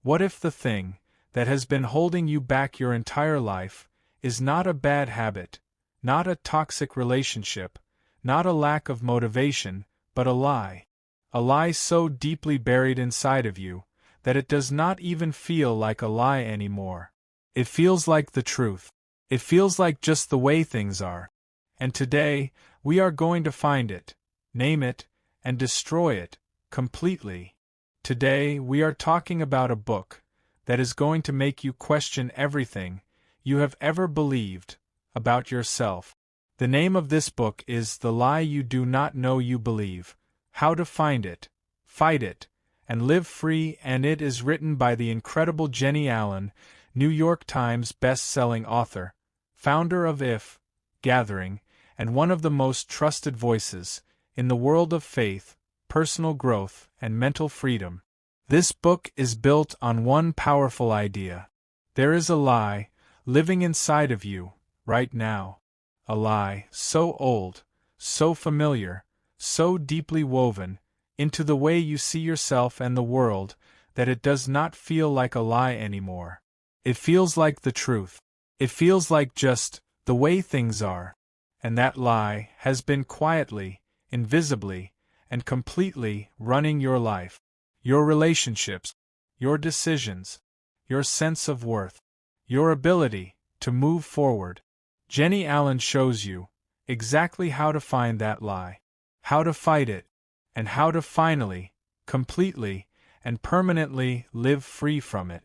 What if the thing that has been holding you back your entire life is not a bad habit, not a toxic relationship, not a lack of motivation, but a lie? A lie so deeply buried inside of you that it does not even feel like a lie anymore. It feels like the truth. It feels like just the way things are. And today, we are going to find it, name it, and destroy it completely. Today, we are talking about a book that is going to make you question everything you have ever believed about yourself. The name of this book is The Lie You Do Not Know You Believe: How to Find It, Fight It, and Live Free, and it is written by the incredible Jennie Allen, New York Times Bestselling Author, founder of If Gathering, and one of the most trusted voices in the world of faith, personal growth, and mental freedom. This book is built on one powerful idea. There is a lie living inside of you right now. A lie so old, so familiar, so deeply woven into the way you see yourself and the world that it does not feel like a lie anymore. It feels like the truth. It feels like just the way things are. And that lie has been quietly, invisibly, and completely running your life, your relationships, your decisions, your sense of worth, your ability to move forward. Jennie Allen shows you exactly how to find that lie, how to fight it, and how to finally, completely, and permanently live free from it.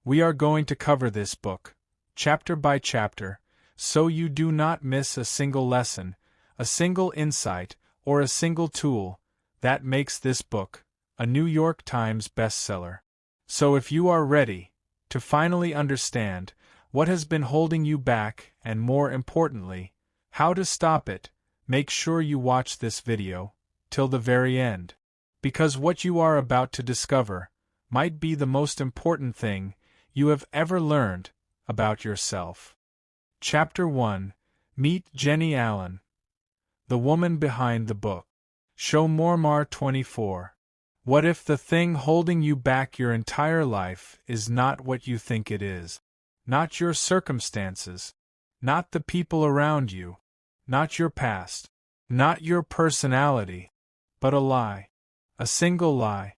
We are going to cover this book, chapter by chapter, so you do not miss a single lesson, a single insight, or a single tool that makes this book a New York Times bestseller. So if you are ready to finally understand what has been holding you back and, more importantly, how to stop it, make sure you watch this video till the very end. Because what you are about to discover might be the most important thing you have ever learned about yourself. Chapter 1. Meet Jennie Allen, the woman behind the book. Show Mormar 24. What if the thing holding you back your entire life is not what you think it is? Not your circumstances, not the people around you, not your past, not your personality, but a lie. A single lie,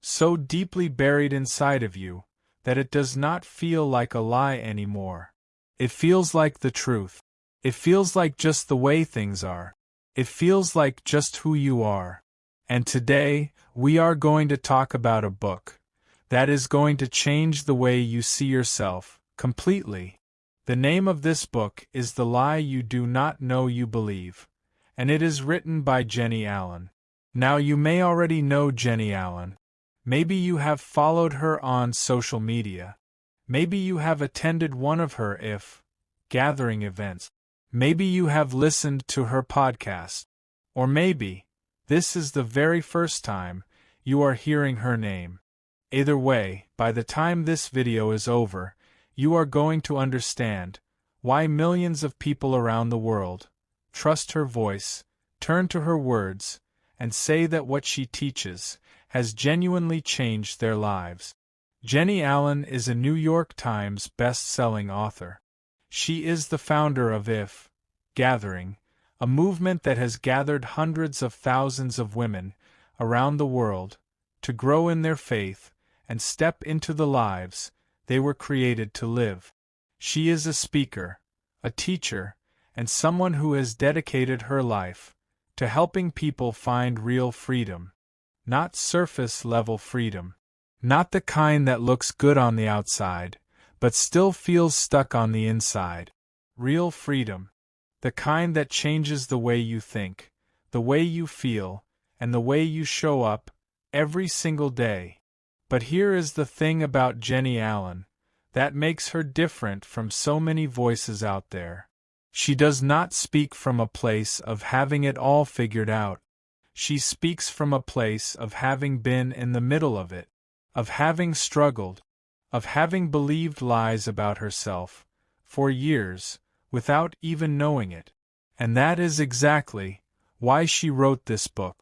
so deeply buried inside of you that it does not feel like a lie anymore. It feels like the truth. It feels like just the way things are. It feels like just who you are. And today, we are going to talk about a book that is going to change the way you see yourself completely. The name of this book is The Lie You Do Not Know You Believe, and it is written by Jennie Allen. Now you may already know Jennie Allen. Maybe you have followed her on social media. Maybe you have attended one of her If Gathering events. Maybe you have listened to her podcast. Or maybe this is the very first time you are hearing her name. Either way, by the time this video is over, you are going to understand why millions of people around the world trust her voice, turn to her words, and say that what she teaches has genuinely changed their lives. Jennie Allen is a New York Times best-selling author. She is the founder of If Gathering, a movement that has gathered hundreds of thousands of women around the world to grow in their faith and step into the lives they were created to live. She is a speaker, a teacher, and someone who has dedicated her life to helping people find real freedom. Not surface-level freedom. Not the kind that looks good on the outside, but still feels stuck on the inside. Real freedom. The kind that changes the way you think, the way you feel, and the way you show up every single day. But here is the thing about Jennie Allen that makes her different from so many voices out there. She does not speak from a place of having it all figured out. She speaks from a place of having been in the middle of it, of having struggled, of having believed lies about herself for years without even knowing it. And that is exactly why she wrote this book,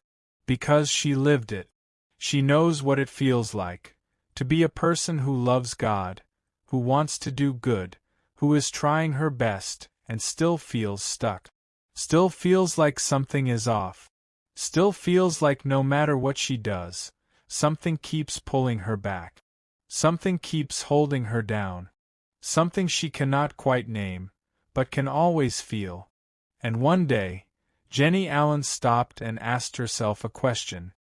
because she lived it. She knows what it feels like to be a person who loves God, who wants to do good, who is trying her best and still feels stuck. Still feels like something is off. Still feels like no matter what she does, something keeps pulling her back. Something keeps holding her down. Something she cannot quite name, but can always feel. And one day, Jennie Allen stopped and asked herself a question.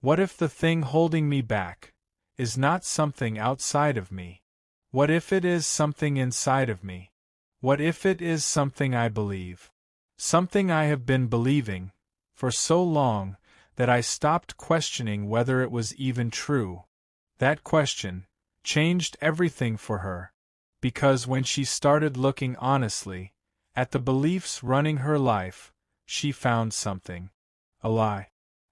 What if the thing holding me back is not something outside of me? What if it is something inside of me? What if it is something I believe? Something I have been believing for so long that I stopped questioning whether it was even true. That question changed everything for her, because when she started looking honestly at the beliefs running her life, she found something. A lie.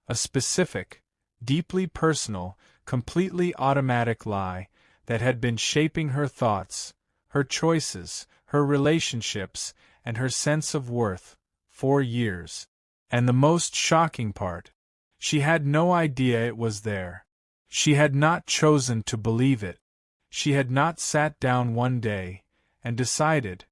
A specific, deeply personal, completely automatic lie that had been shaping her thoughts, her choices, her relationships, and her sense of worth for years. And the most shocking part, she had no idea it was there. She had not chosen to believe it. She had not sat down one day and decided,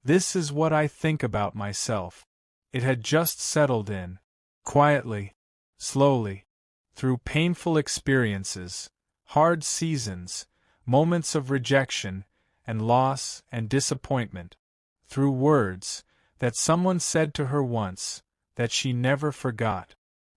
this is what I think about myself. It had just settled in, quietly, slowly, through painful experiences, hard seasons, moments of rejection and loss and disappointment, through words that someone said to her once that she never forgot,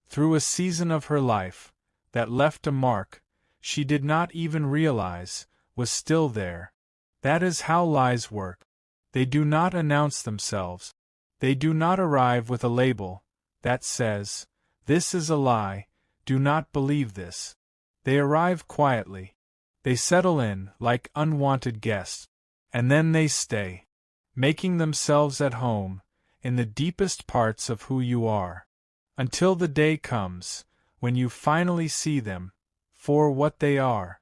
through a season of her life that left a mark she did not even realize was still there. That is how lies work. They do not announce themselves. They do not arrive with a label that says, "This is a lie, do not believe this." They arrive quietly. They settle in like unwanted guests, and then they stay, making themselves at home in the deepest parts of who you are, until the day comes when you finally see them for what they are.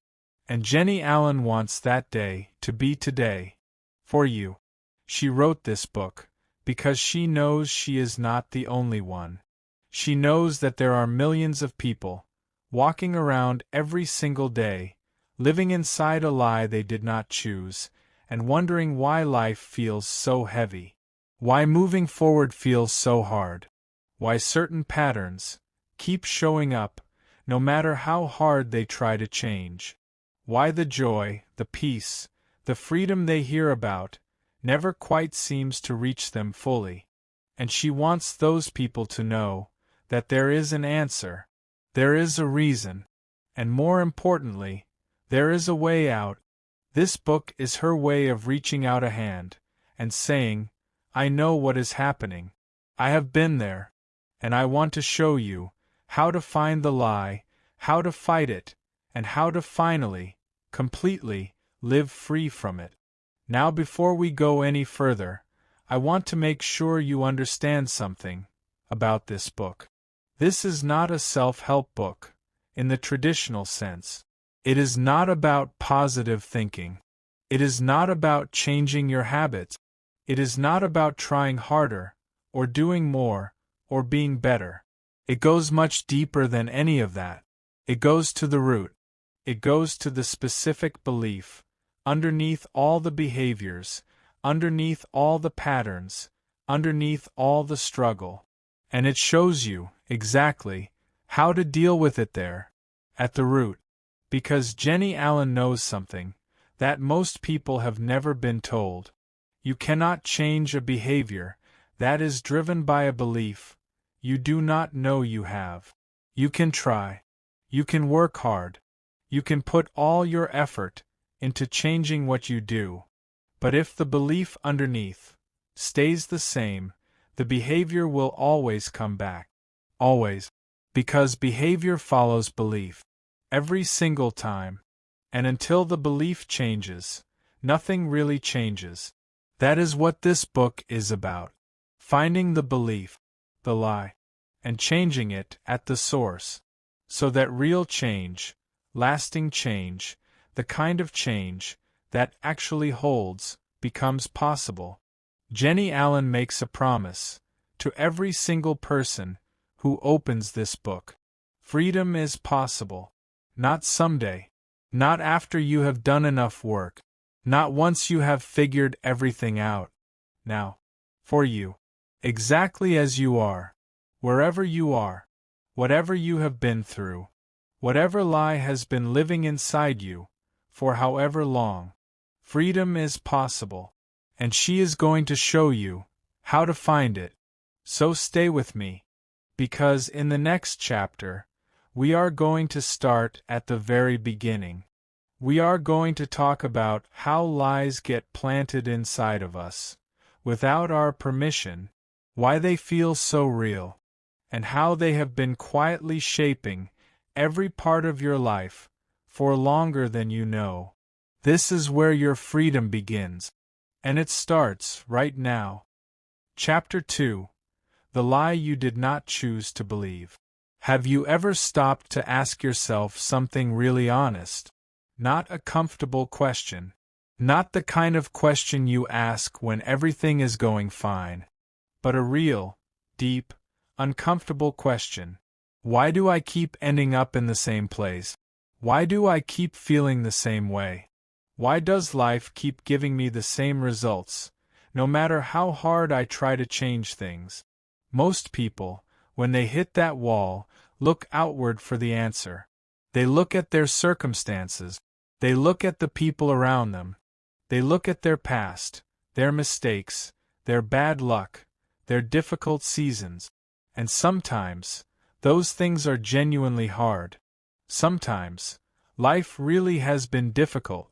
And Jennie Allen wants that day to be today, for you. She wrote this book because she knows she is not the only one. She knows that there are millions of people walking around every single day, living inside a lie they did not choose, and wondering why life feels so heavy, why moving forward feels so hard, why certain patterns keep showing up no matter how hard they try to change, why the joy, the peace, the freedom they hear about never quite seems to reach them fully. And she wants those people to know that there is an answer, there is a reason, and more importantly, there is a way out. This book is her way of reaching out a hand and saying, I know what is happening. I have been there, and I want to show you how to find the lie, how to fight it, and how to finally, completely, live free from it. Now, before we go any further, I want to make sure you understand something about this book. This is not a self-help book, in the traditional sense. It is not about positive thinking. It is not about changing your habits. It is not about trying harder, or doing more, or being better. It goes much deeper than any of that. It goes to the root. It goes to the specific belief, underneath all the behaviors, underneath all the patterns, underneath all the struggle. And it shows you, exactly, how to deal with it there, at the root. Because Jennie Allen knows something that most people have never been told. You cannot change a behavior that is driven by a belief you do not know you have. You can try. You can work hard. You can put all your effort into changing what you do. But if the belief underneath stays the same, the behavior will always come back. Always. Because behavior follows belief. Every single time. And until the belief changes, nothing really changes. That is what this book is about. Finding the belief, the lie, and changing it at the source. So that real change, lasting change, the kind of change that actually holds, becomes possible. Jennie Allen makes a promise to every single person who opens this book. Freedom is possible. Not someday. Not after you have done enough work. Not once you have figured everything out. Now, for you, exactly as you are, wherever you are, whatever you have been through, whatever lie has been living inside you, for however long, freedom is possible, and she is going to show you how to find it. So stay with me, because in the next chapter, we are going to start at the very beginning. We are going to talk about how lies get planted inside of us, without our permission, why they feel so real, and how they have been quietly shaping every part of your life for longer than you know. This is where your freedom begins, and it starts right now. Chapter 2: The Lie You Did Not Choose to Believe. Have you ever stopped to ask yourself something really honest? Not a comfortable question. Not the kind of question you ask when everything is going fine. But a real, deep, uncomfortable question. Why do I keep ending up in the same place? Why do I keep feeling the same way? Why does life keep giving me the same results, no matter how hard I try to change things? Most people, when they hit that wall, look outward for the answer. They look at their circumstances. They look at the people around them. They look at their past, their mistakes, their bad luck, their difficult seasons. And sometimes, those things are genuinely hard. Sometimes, life really has been difficult.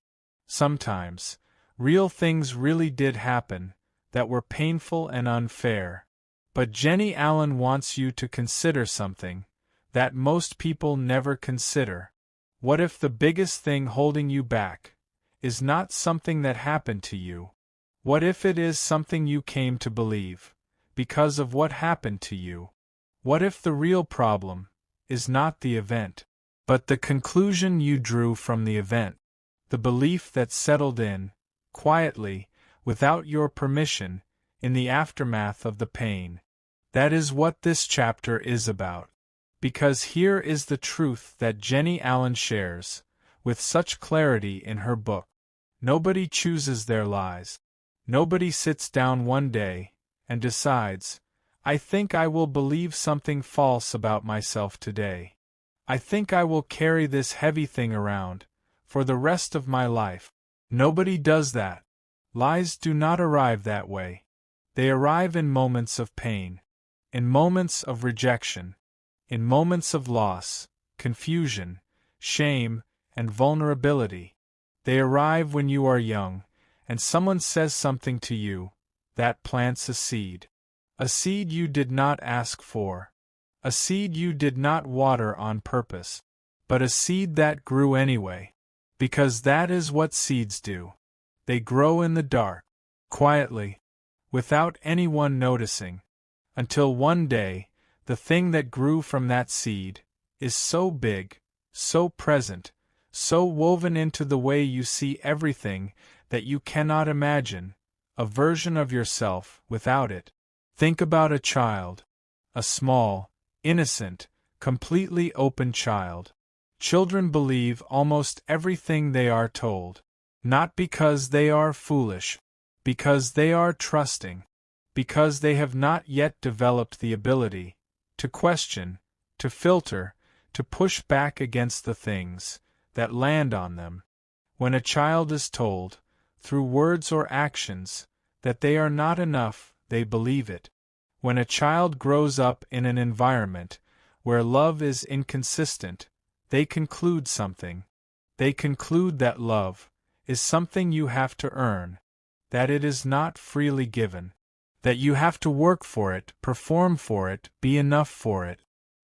Sometimes, real things really did happen that were painful and unfair. But Jennie Allen wants you to consider something that most people never consider. What if the biggest thing holding you back is not something that happened to you? What if it is something you came to believe because of what happened to you? What if the real problem is not the event, but the conclusion you drew from the event, the belief that settled in, quietly, without your permission, in the aftermath of the pain? That is what this chapter is about. Because here is the truth that Jennie Allen shares, with such clarity in her book. Nobody chooses their lies. Nobody sits down one day and decides, I think I will believe something false about myself today. I think I will carry this heavy thing around for the rest of my life. Nobody does that. Lies do not arrive that way. They arrive in moments of pain, in moments of rejection, in moments of loss, confusion, shame, and vulnerability. They arrive when you are young, and someone says something to you that plants a seed. A seed you did not ask for. A seed you did not water on purpose. But a seed that grew anyway. Because that is what seeds do. They grow in the dark, quietly, without anyone noticing, until one day, the thing that grew from that seed is so big, so present, so woven into the way you see everything that you cannot imagine a version of yourself without it. Think about a child, a small, innocent, completely open child. Children believe almost everything they are told, not because they are foolish, because they are trusting, because they have not yet developed the ability to question, to filter, to push back against the things that land on them. When a child is told, through words or actions, that they are not enough, they believe it. When a child grows up in an environment where love is inconsistent, they conclude something. They conclude that love is something you have to earn, that it is not freely given, that you have to work for it, perform for it, be enough for it.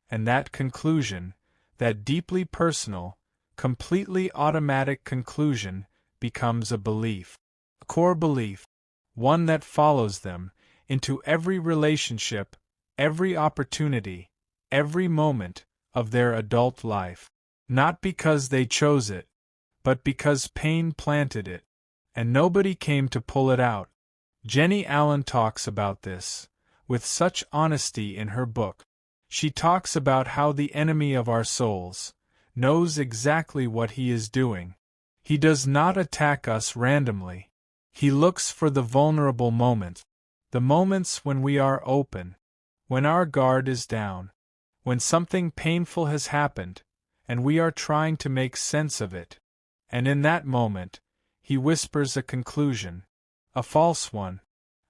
And that conclusion, that deeply personal, completely automatic conclusion, becomes a belief, a core belief, one that follows them into every relationship, every opportunity, every moment of their adult life. Not because they chose it, but because pain planted it, and nobody came to pull it out. Jennie Allen talks about this with such honesty in her book. She talks about how the enemy of our souls, knows exactly what he is doing. He does not attack us randomly. He looks for the vulnerable moments, the moments when we are open, when our guard is down, when something painful has happened, and we are trying to make sense of it. And in that moment, he whispers a conclusion, a false one,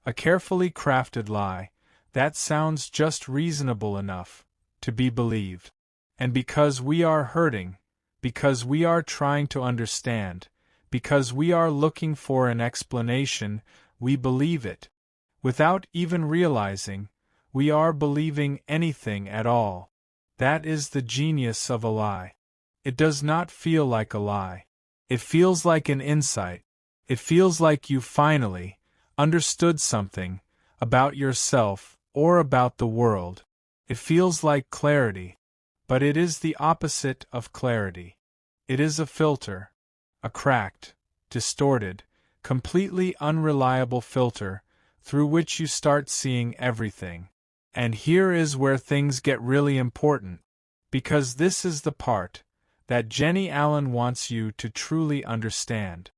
a carefully crafted lie, that sounds just reasonable enough to be believed. And because we are hurting, because we are trying to understand, because we are looking for an explanation, we believe it. Without even realizing, we are believing anything at all. That is the genius of a lie. It does not feel like a lie. It feels like an insight. It feels like you finally understood something about yourself or about the world. It feels like clarity. But it is the opposite of clarity. It is a filter, a cracked, distorted, completely unreliable filter through which you start seeing everything. And here is where things get really important, because this is the part that Jennie Allen wants you to truly understand.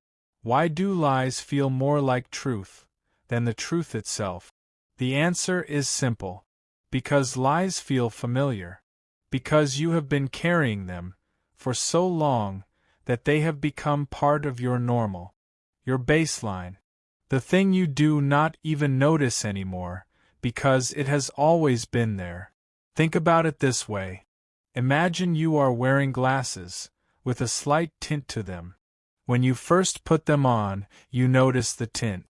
Why do lies feel more like truth than the truth itself? The answer is simple. Because lies feel familiar. Because you have been carrying them for so long that they have become part of your normal, your baseline, the thing you do not even notice anymore because it has always been there. Think about it this way. Imagine you are wearing glasses with a slight tint to them. When you first put them on, you notice the tint.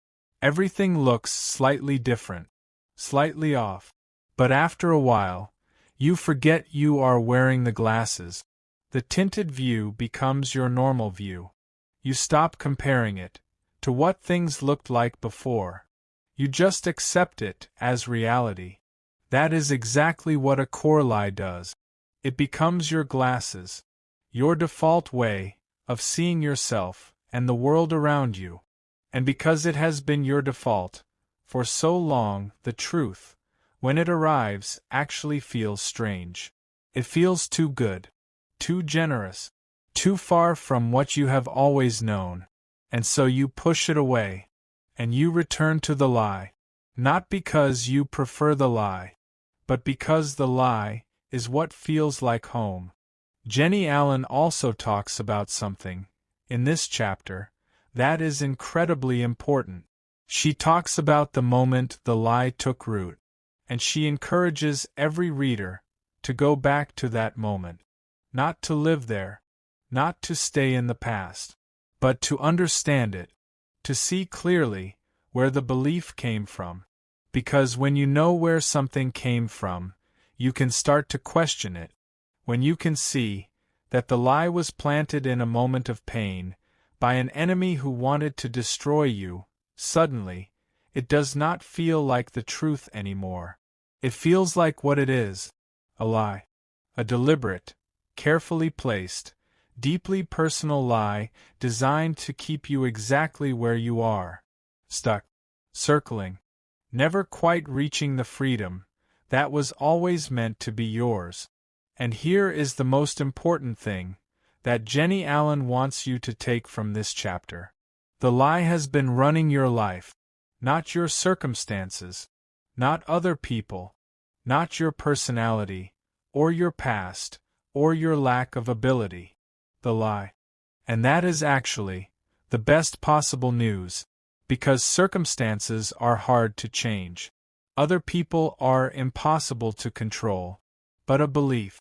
Everything looks slightly different, slightly off. But after a while, you forget you are wearing the glasses. The tinted view becomes your normal view. You stop comparing it to what things looked like before. You just accept it as reality. That is exactly what a core lie does. It becomes your glasses, your default way of seeing yourself and the world around you. And because it has been your default for so long, the truth, when it arrives, actually feels strange. It feels too good, too generous, too far from what you have always known. And so you push it away, and you return to the lie. Not because you prefer the lie, but because the lie is what feels like home. Jennie Allen also talks about something, in this chapter, that is incredibly important. She talks about the moment the lie took root. And she encourages every reader to go back to that moment, not to live there, not to stay in the past, but to understand it, to see clearly where the belief came from. Because when you know where something came from, you can start to question it. When you can see that the lie was planted in a moment of pain by an enemy who wanted to destroy you, suddenly, it does not feel like the truth anymore. It feels like what it is, a lie. A deliberate, carefully placed, deeply personal lie designed to keep you exactly where you are. Stuck, circling, never quite reaching the freedom that was always meant to be yours. And here is the most important thing that Jennie Allen wants you to take from this chapter. The lie has been running your life, not your circumstances, not other people, not your personality, or your past, or your lack of ability. The lie. And that is actually the best possible news, because circumstances are hard to change. Other people are impossible to control. But a belief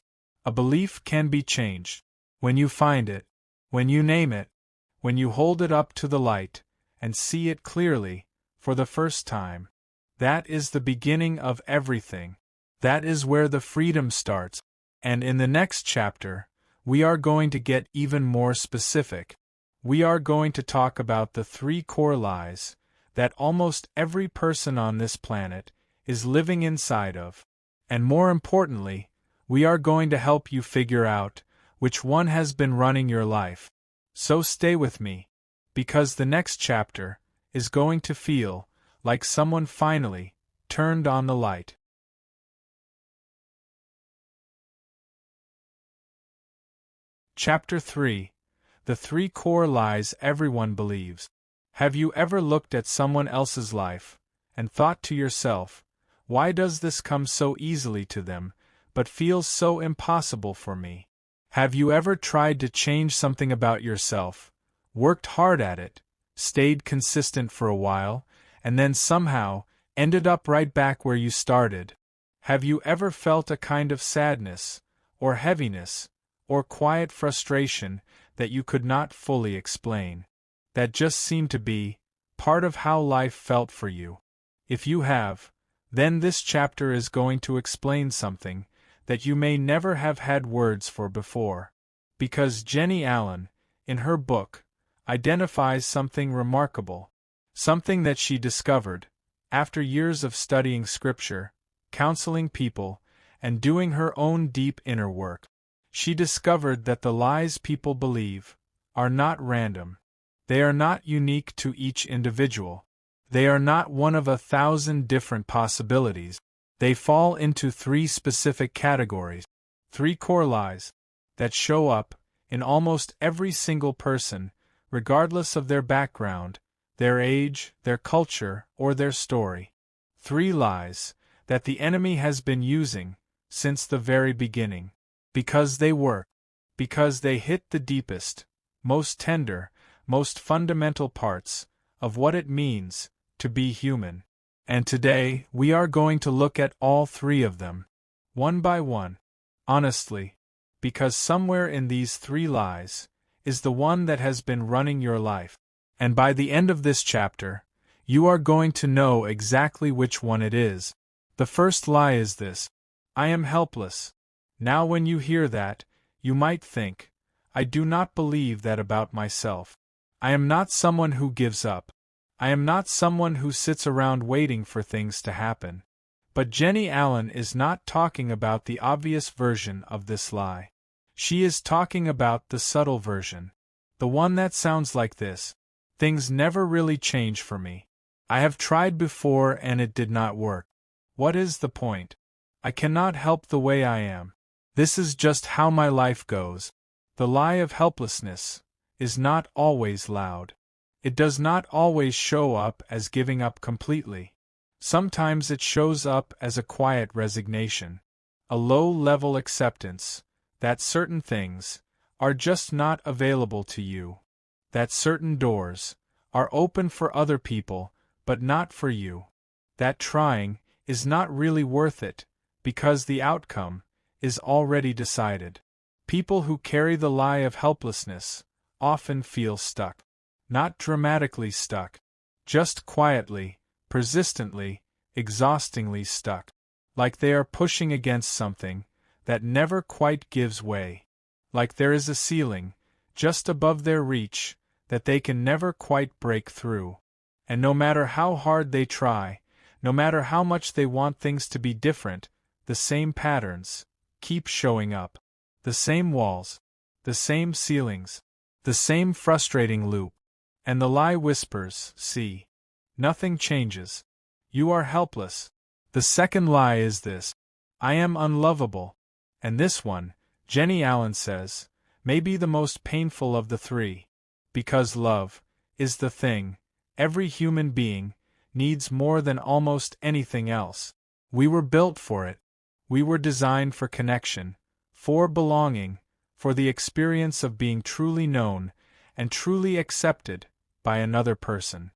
can be changed. When you find it, when you name it, when you hold it up to the light, and see it clearly, for the first time. That is the beginning of everything. That is where the freedom starts. And in the next chapter, we are going to get even more specific. We are going to talk about the 3 core lies that almost every person on this planet is living inside of. And more importantly, we are going to help you figure out which one has been running your life. So stay with me, because the next chapter is going to feel like someone finally turned on the light. Chapter 3. The 3 Core Lies Everyone Believes. Have you ever looked at someone else's life and thought to yourself, why does this come so easily to them, but feels so impossible for me? Have you ever tried to change something about yourself, worked hard at it, stayed consistent for a while, and then somehow ended up right back where you started? Have you ever felt a kind of sadness, or heaviness, or quiet frustration that you could not fully explain, that just seemed to be part of how life felt for you? If you have, then this chapter is going to explain something that you may never have had words for before. Because Jennie Allen, in her book, identifies something remarkable, something that she discovered after years of studying scripture, counseling people, and doing her own deep inner work. She discovered that the lies people believe are not random. They are not unique to each individual. They are not one of 1,000 different possibilities. They fall into 3 specific categories, 3 core lies, that show up in almost every single person, regardless of their background, their age, their culture, or their story. 3 lies that the enemy has been using since the very beginning. Because they work. Because they hit the deepest, most tender, most fundamental parts of what it means to be human. And today, we are going to look at all 3 of them, one by one. Honestly, because somewhere in these 3 lies is the one that has been running your life. And by the end of this chapter, you are going to know exactly which one it is. The first lie is this: I am helpless. Now when you hear that, you might think, I do not believe that about myself. I am not someone who gives up. I am not someone who sits around waiting for things to happen. But Jennie Allen is not talking about the obvious version of this lie. She is talking about the subtle version. The one that sounds like this: things never really change for me. I have tried before and it did not work. What is the point? I cannot help the way I am. This is just how my life goes. The lie of helplessness is not always loud. It does not always show up as giving up completely. Sometimes it shows up as a quiet resignation, a low-level acceptance that certain things are just not available to you, that certain doors are open for other people but not for you, that trying is not really worth it because the outcome is already decided. People who carry the lie of helplessness often feel stuck. Not dramatically stuck. Just quietly, persistently, exhaustingly stuck. Like they are pushing against something that never quite gives way. Like there is a ceiling, just above their reach, that they can never quite break through. And no matter how hard they try, no matter how much they want things to be different, the same patterns keep showing up. The same walls, the same ceilings, the same frustrating loop. And the lie whispers, see, nothing changes. You are helpless. The second lie is this: I am unlovable. And this one, Jennie Allen says, may be the most painful of the 3. Because love is the thing every human being needs more than almost anything else. We were built for it. We were designed for connection, for belonging, for the experience of being truly known and truly accepted by another person.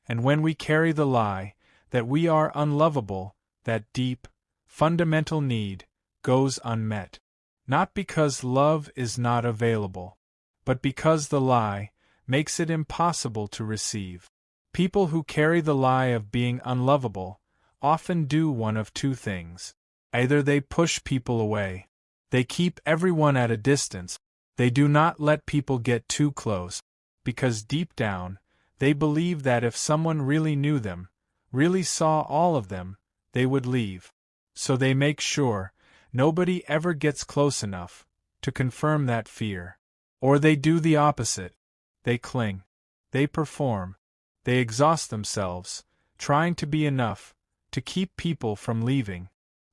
And when we carry the lie that we are unlovable, that deep, fundamental need goes unmet. Not because love is not available, but because the lie makes it impossible to receive. People who carry the lie of being unlovable often do one of 2 things. Either they push people away. They keep everyone at a distance. They do not let people get too close, because deep down, they believe that if someone really knew them, really saw all of them, they would leave. So they make sure nobody ever gets close enough to confirm that fear. Or they do the opposite. They cling. They perform. They exhaust themselves, trying to be enough to keep people from leaving.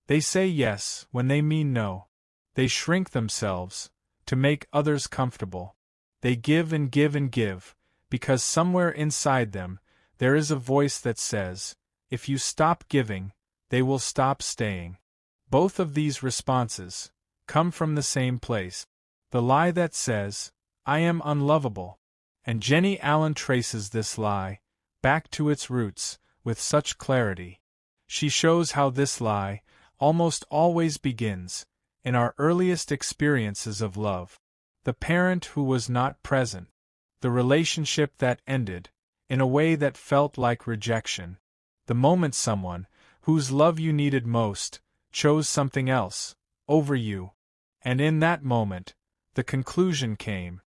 They say yes when they mean no. They shrink themselves to make others comfortable. They give and give and give, because somewhere inside them, there is a voice that says, if you stop giving, they will stop staying. Both of these responses come from the same place. The lie that says, I am unlovable. And Jennie Allen traces this lie back to its roots with such clarity. She shows how this lie almost always begins in our earliest experiences of love. The parent who was not present, the relationship that ended in a way that felt like rejection, the moment someone whose love you needed most chose something else over you. And in that moment, the conclusion came.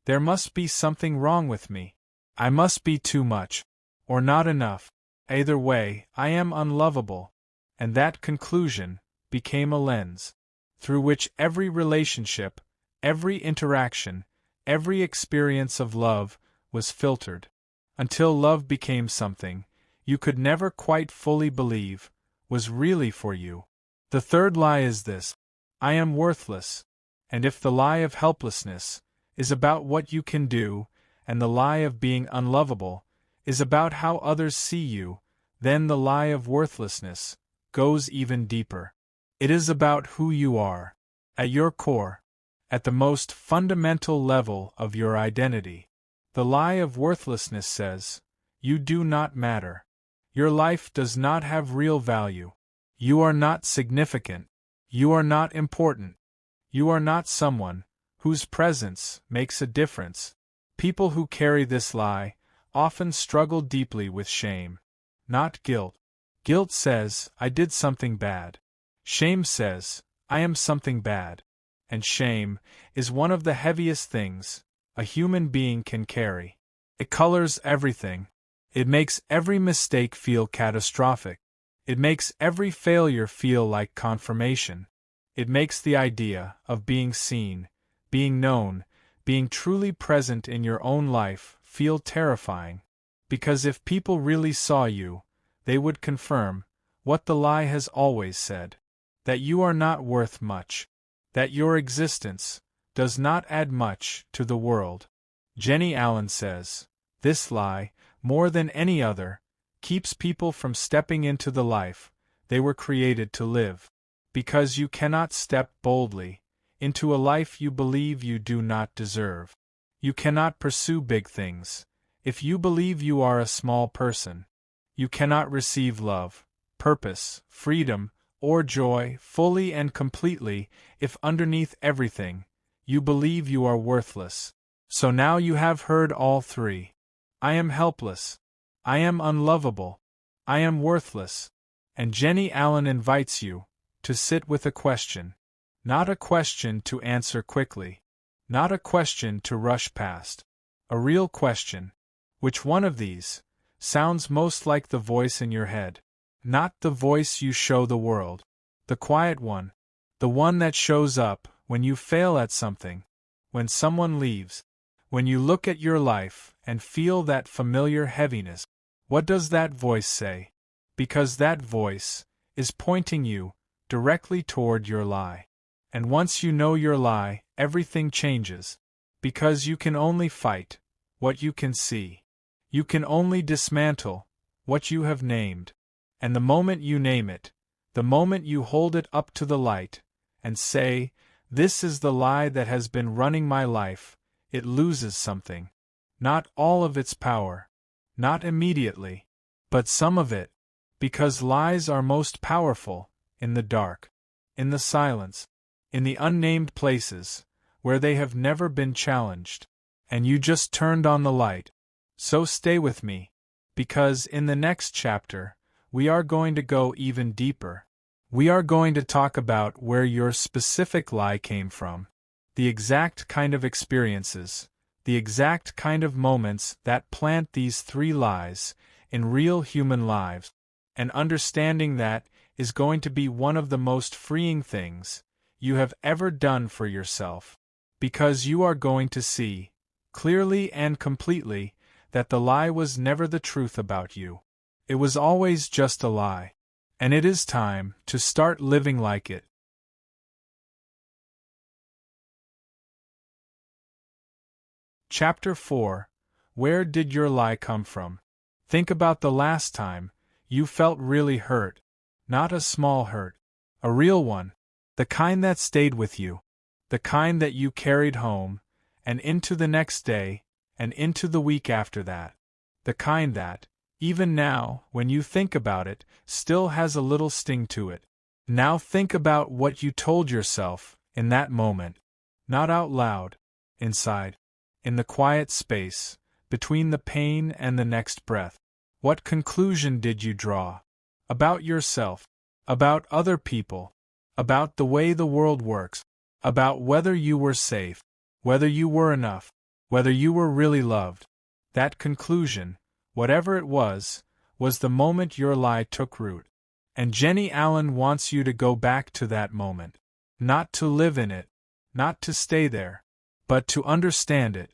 There must be something wrong with me. I must be too much, or not enough. Either way, I am unlovable. And that conclusion became a lens through which every relationship, every interaction, every experience of love was filtered, until love became something you could never quite fully believe was really for you. The third lie is this: I am worthless. And if the lie of helplessness is about what you can do, and the lie of being unlovable is about how others see you, then the lie of worthlessness goes even deeper. It is about who you are, at your core, at the most fundamental level of your identity. The lie of worthlessness says, you do not matter. Your life does not have real value. You are not significant. You are not important. You are not someone whose presence makes a difference. People who carry this lie often struggle deeply with shame, not guilt. Guilt says, I did something bad. Shame says, I am something bad. And shame is one of the heaviest things a human being can carry. It colors everything. It makes every mistake feel catastrophic. It makes every failure feel like confirmation. It makes the idea of being seen, being known, being truly present in your own life feel terrifying. Because if people really saw you, they would confirm what the lie has always said: that you are not worth much, that your existence does not add much to the world. Jennie Allen says, this lie, more than any other, keeps people from stepping into the life they were created to live. Because you cannot step boldly into a life you believe you do not deserve. You cannot pursue big things if you believe you are a small person. You cannot receive love, purpose, freedom, or joy fully and completely if underneath everything you believe you are worthless. So now you have heard all three. I am helpless. I am unlovable. I am worthless. And Jennie Allen invites you to sit with a question. Not a question to answer quickly. Not a question to rush past. A real question. Which one of these sounds most like the voice in your head? Not the voice you show the world. The quiet one. The one that shows up when you fail at something. When someone leaves. When you look at your life and feel that familiar heaviness. What does that voice say? Because that voice is pointing you directly toward your lie. And once you know your lie, everything changes. Because you can only fight what you can see. You can only dismantle what you have named. And the moment you name it, the moment you hold it up to the light and say, this is the lie that has been running my life, it loses something. Not all of its power. Not immediately. But some of it. Because lies are most powerful in the dark, in the silence, in the unnamed places where they have never been challenged. And you just turned on the light. So stay with me, because in the next chapter, we are going to go even deeper. We are going to talk about where your specific lie came from, the exact kind of experiences, the exact kind of moments that plant these three lies in real human lives. And understanding that is going to be one of the most freeing things you have ever done for yourself. Because you are going to see, clearly and completely, that the lie was never the truth about you. It was always just a lie. And it is time to start living like it. Chapter 4. Where did your lie come from? Think about the last time you felt really hurt. Not a small hurt. A real one. The kind that stayed with you. The kind that you carried home, and into the next day, and into the week after that. The kind that, even now, when you think about it, still has a little sting to it. Now think about what you told yourself in that moment. Not out loud. Inside. In the quiet space, between the pain and the next breath. What conclusion did you draw? About yourself. About other people. About the way the world works. About whether you were safe. Whether you were enough. Whether you were really loved. That conclusion, whatever it was the moment your lie took root. And Jennie Allen wants you to go back to that moment. Not to live in it. Not to stay there. But to understand it.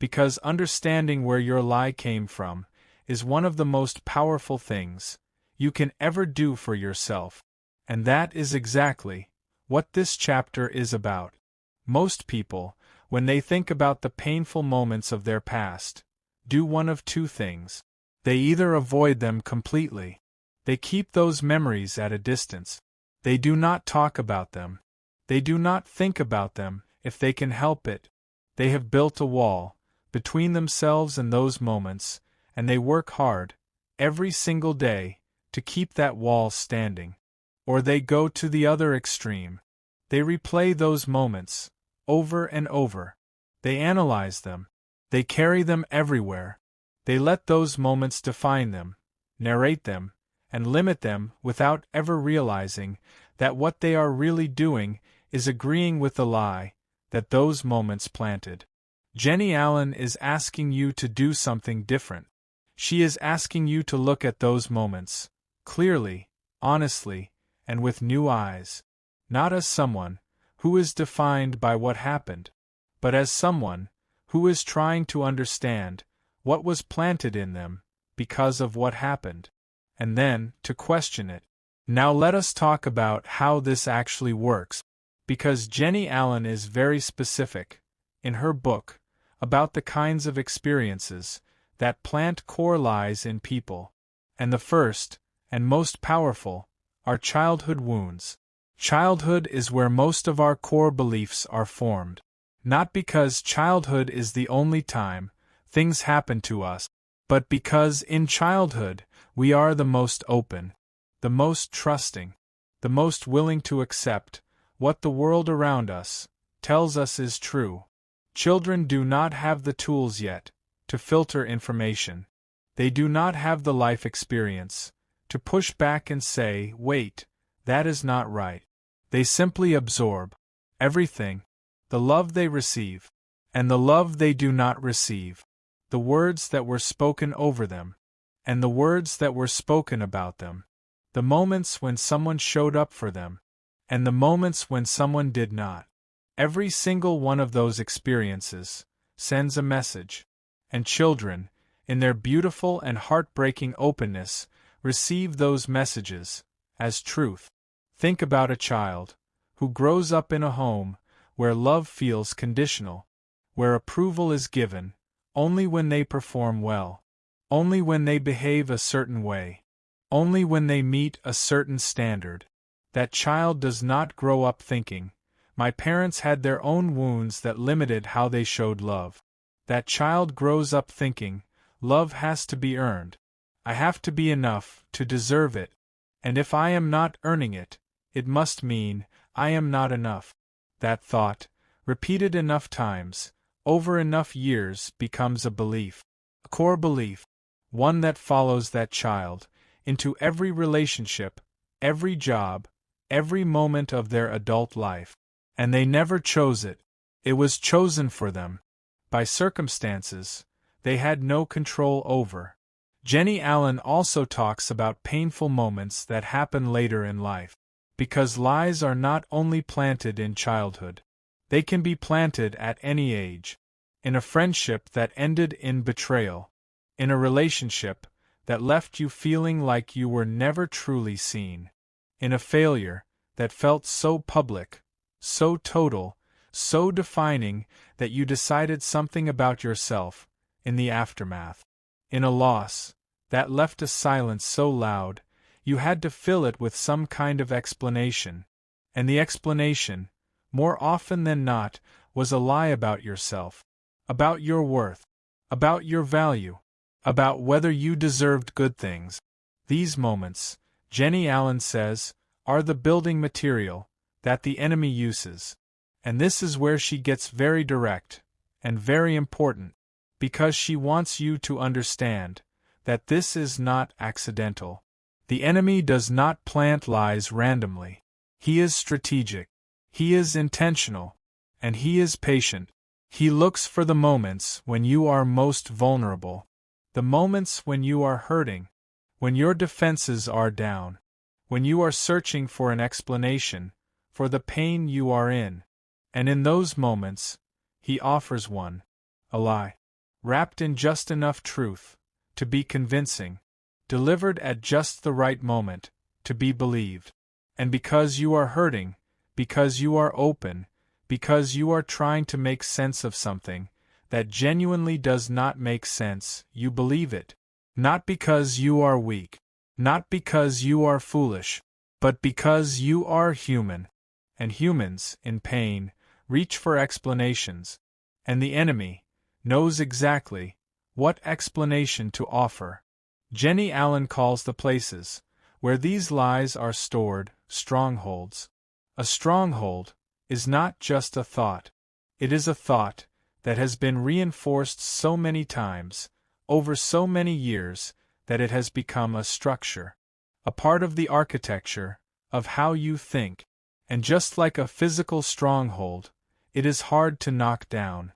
Because understanding where your lie came from is one of the most powerful things you can ever do for yourself. And that is exactly what this chapter is about. Most people, when they think about the painful moments of their past, do one of two things. They either avoid them completely. They keep those memories at a distance. They do not talk about them. They do not think about them if they can help it. They have built a wall between themselves and those moments, and they work hard, every single day, to keep that wall standing. Or they go to the other extreme. They replay those moments, over and over. They analyze them. They carry them everywhere. They let those moments define them, narrate them, and limit them without ever realizing that what they are really doing is agreeing with the lie that those moments planted. Jennie Allen is asking you to do something different. She is asking you to look at those moments, clearly, honestly, and with new eyes. Not as someone who is defined by what happened, but as someone who is trying to understand what was planted in them because of what happened, and then to question it. Now let us talk about how this actually works, because Jennie Allen is very specific, in her book, about the kinds of experiences that plant core lies in people. And the first, and most powerful, are childhood wounds. Childhood is where most of our core beliefs are formed. Not because childhood is the only time things happen to us, but because in childhood we are the most open, the most trusting, the most willing to accept what the world around us tells us is true. Children do not have the tools yet to filter information. They do not have the life experience to push back and say, wait, that is not right. They simply absorb everything, the love they receive, and the love they do not receive, the words that were spoken over them, and the words that were spoken about them, the moments when someone showed up for them, and the moments when someone did not. Every single one of those experiences sends a message, and children, in their beautiful and heartbreaking openness, receive those messages as truth. Think about a child who grows up in a home where love feels conditional, where approval is given only when they perform well, only when they behave a certain way, only when they meet a certain standard. That child does not grow up thinking, my parents had their own wounds that limited how they showed love. That child grows up thinking, love has to be earned. I have to be enough to deserve it, and if I am not earning it, it must mean I am not enough. That thought, repeated enough times, over enough years, becomes a belief, a core belief, one that follows that child into every relationship, every job, every moment of their adult life. And they never chose it. It was chosen for them. By circumstances they had no control over. Jennie Allen also talks about painful moments that happen later in life. Because lies are not only planted in childhood. They can be planted at any age. In a friendship that ended in betrayal. In a relationship that left you feeling like you were never truly seen. In a failure that felt so public, so total, so defining that you decided something about yourself, in the aftermath. In a loss that left a silence so loud, you had to fill it with some kind of explanation. And the explanation, more often than not, was a lie about yourself, about your worth, about your value, about whether you deserved good things. These moments, Jennie Allen says, are the building material that the enemy uses. And this is where she gets very direct, and very important, because she wants you to understand that this is not accidental. The enemy does not plant lies randomly. He is strategic. He is intentional. And he is patient. He looks for the moments when you are most vulnerable, the moments when you are hurting, when your defenses are down, when you are searching for an explanation for the pain you are in. And in those moments, he offers one, a lie, wrapped in just enough truth to be convincing, delivered at just the right moment to be believed. And because you are hurting, because you are open, because you are trying to make sense of something that genuinely does not make sense, you believe it. Not because you are weak, not because you are foolish, but because you are human. And humans, in pain, reach for explanations. And the enemy knows exactly what explanation to offer. Jennie Allen calls the places where these lies are stored strongholds. A stronghold is not just a thought. It is a thought that has been reinforced so many times, over so many years, that it has become a structure, a part of the architecture of how you think. And just like a physical stronghold, it is hard to knock down.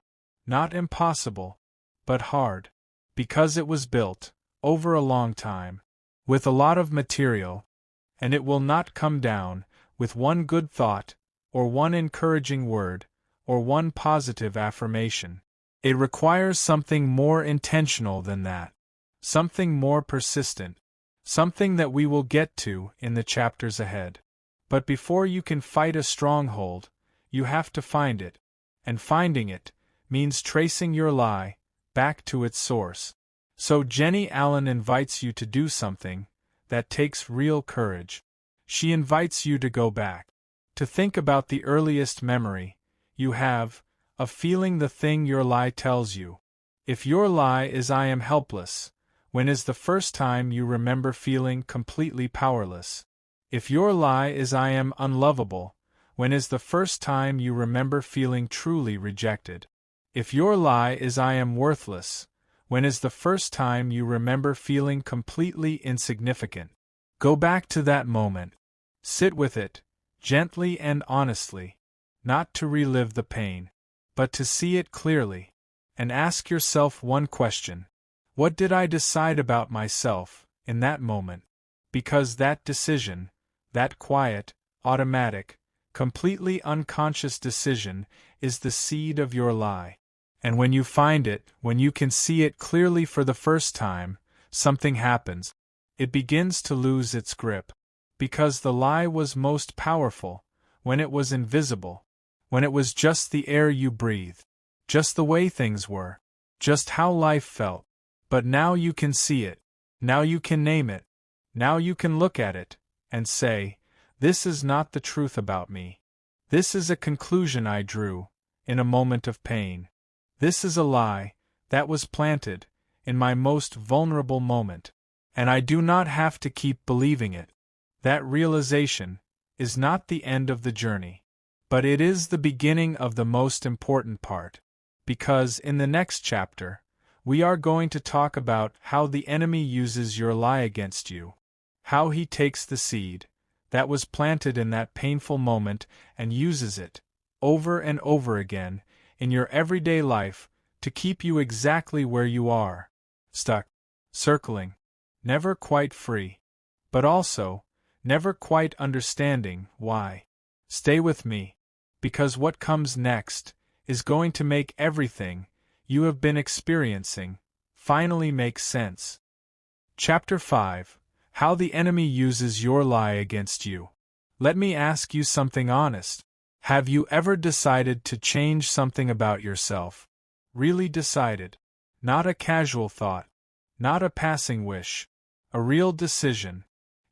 Not impossible, but hard. Because it was built, over a long time, with a lot of material, and it will not come down with one good thought, or one encouraging word, or one positive affirmation. It requires something more intentional than that, something more persistent, something that we will get to in the chapters ahead. But before you can fight a stronghold, you have to find it, and finding it means tracing your lie back to its source. So Jennie Allen invites you to do something that takes real courage. She invites you to go back, to think about the earliest memory you have of feeling the thing your lie tells you. If your lie is "I am helpless," when is the first time you remember feeling completely powerless? If your lie is "I am unlovable," when is the first time you remember feeling truly rejected? If your lie is "I am worthless," when is the first time you remember feeling completely insignificant? Go back to that moment. Sit with it, gently and honestly, not to relive the pain, but to see it clearly, and ask yourself one question. What did I decide about myself in that moment? Because that decision, that quiet, automatic, completely unconscious decision, is the seed of your lie. And when you find it, when you can see it clearly for the first time, something happens. It begins to lose its grip. Because the lie was most powerful when it was invisible, when it was just the air you breathed, just the way things were, just how life felt. But now you can see it. Now you can name it. Now you can look at it and say, "This is not the truth about me. This is a conclusion I drew in a moment of pain. This is a lie that was planted in my most vulnerable moment, and I do not have to keep believing it." That realization is not the end of the journey, but it is the beginning of the most important part, because in the next chapter, we are going to talk about how the enemy uses your lie against you, how he takes the seed that was planted in that painful moment and uses it, over and over again, in your everyday life to keep you exactly where you are, stuck, circling, never quite free, but also never quite understanding why. Stay with me, because what comes next is going to make everything you have been experiencing finally make sense. Chapter 5: How the Enemy Uses Your Lie Against You. Let me ask you something honest. Have you ever decided to change something about yourself? Really decided. Not a casual thought. Not a passing wish. A real decision.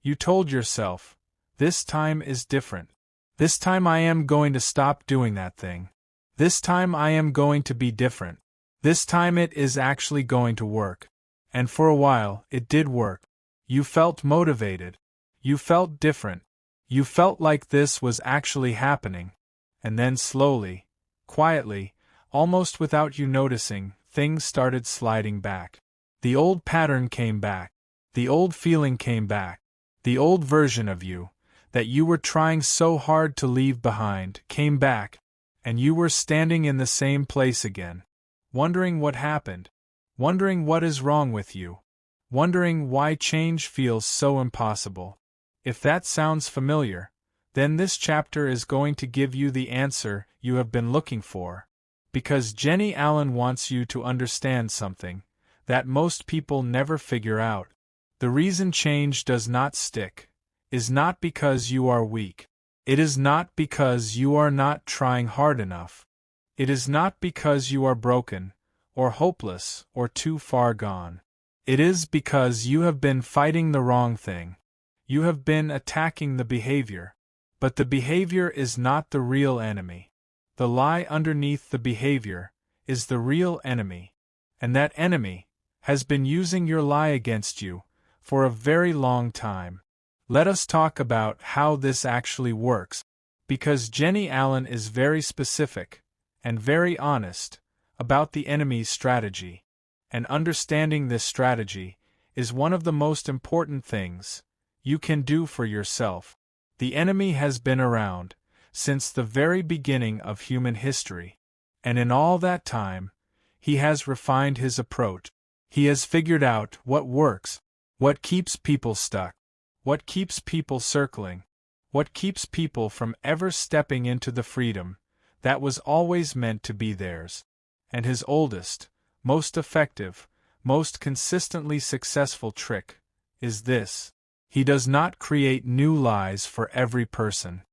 You told yourself, this time is different. This time I am going to stop doing that thing. This time I am going to be different. This time it is actually going to work. And for a while, it did work. You felt motivated. You felt different. You felt like this was actually happening. And then slowly, quietly, almost without you noticing, things started sliding back. The old pattern came back. The old feeling came back. The old version of you, that you were trying so hard to leave behind, came back, and you were standing in the same place again, wondering what happened, wondering what is wrong with you, wondering why change feels so impossible. If that sounds familiar, then this chapter is going to give you the answer you have been looking for, because Jennie Allen wants you to understand something that most people never figure out. The reason change does not stick is not because you are weak. It is not because you are not trying hard enough. It is not because you are broken, or hopeless, or too far gone. It is because you have been fighting the wrong thing. You have been attacking the behavior. But the behavior is not the real enemy. The lie underneath the behavior is the real enemy. And that enemy has been using your lie against you for a very long time. Let us talk about how this actually works, because Jennie Allen is very specific and very honest about the enemy's strategy. And understanding this strategy is one of the most important things you can do for yourself. The enemy has been around since the very beginning of human history, and in all that time, he has refined his approach. He has figured out what works, what keeps people stuck, what keeps people circling, what keeps people from ever stepping into the freedom that was always meant to be theirs. And his oldest, most effective, most consistently successful trick is this. He does not create new lies for every person.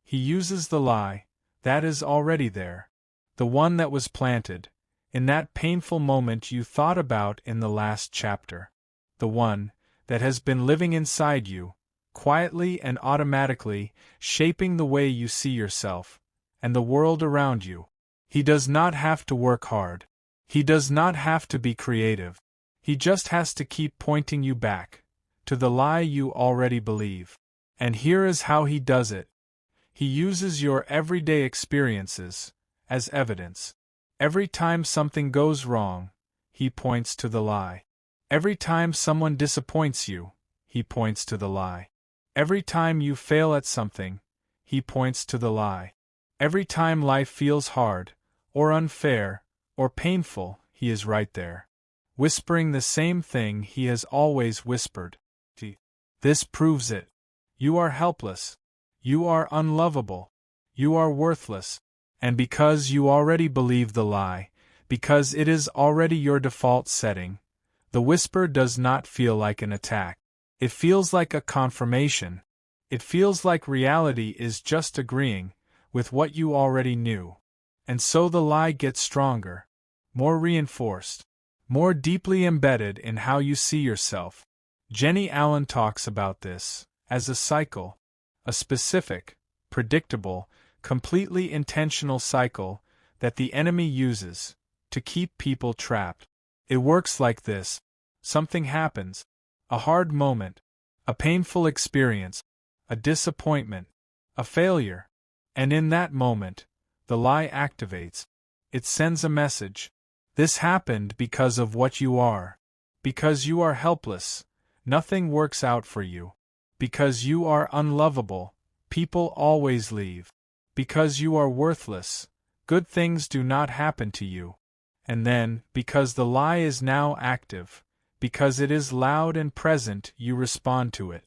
He uses the lie that is already there, the one that was planted in that painful moment you thought about in the last chapter, the one that has been living inside you, quietly and automatically shaping the way you see yourself and the world around you. He does not have to work hard. He does not have to be creative. He just has to keep pointing you back to the lie you already believe. And here is how he does it. He uses your everyday experiences as evidence. Every time something goes wrong, he points to the lie. Every time someone disappoints you, he points to the lie. Every time you fail at something, he points to the lie. Every time life feels hard, or unfair, or painful, he is right there, whispering the same thing he has always whispered. This proves it. You are helpless. You are unlovable. You are worthless. And because you already believe the lie, because it is already your default setting, the whisper does not feel like an attack. It feels like a confirmation. It feels like reality is just agreeing with what you already knew. And so the lie gets stronger, more reinforced, more deeply embedded in how you see yourself. Jennie Allen talks about this as a cycle, a specific, predictable, completely intentional cycle that the enemy uses to keep people trapped. It works like this. Something happens, a hard moment, a painful experience, a disappointment, a failure, and in that moment, the lie activates. It sends a message. This happened because of what you are. Because you are helpless, nothing works out for you. Because you are unlovable, people always leave. Because you are worthless, good things do not happen to you. And then, because the lie is now active, because it is loud and present, you respond to it.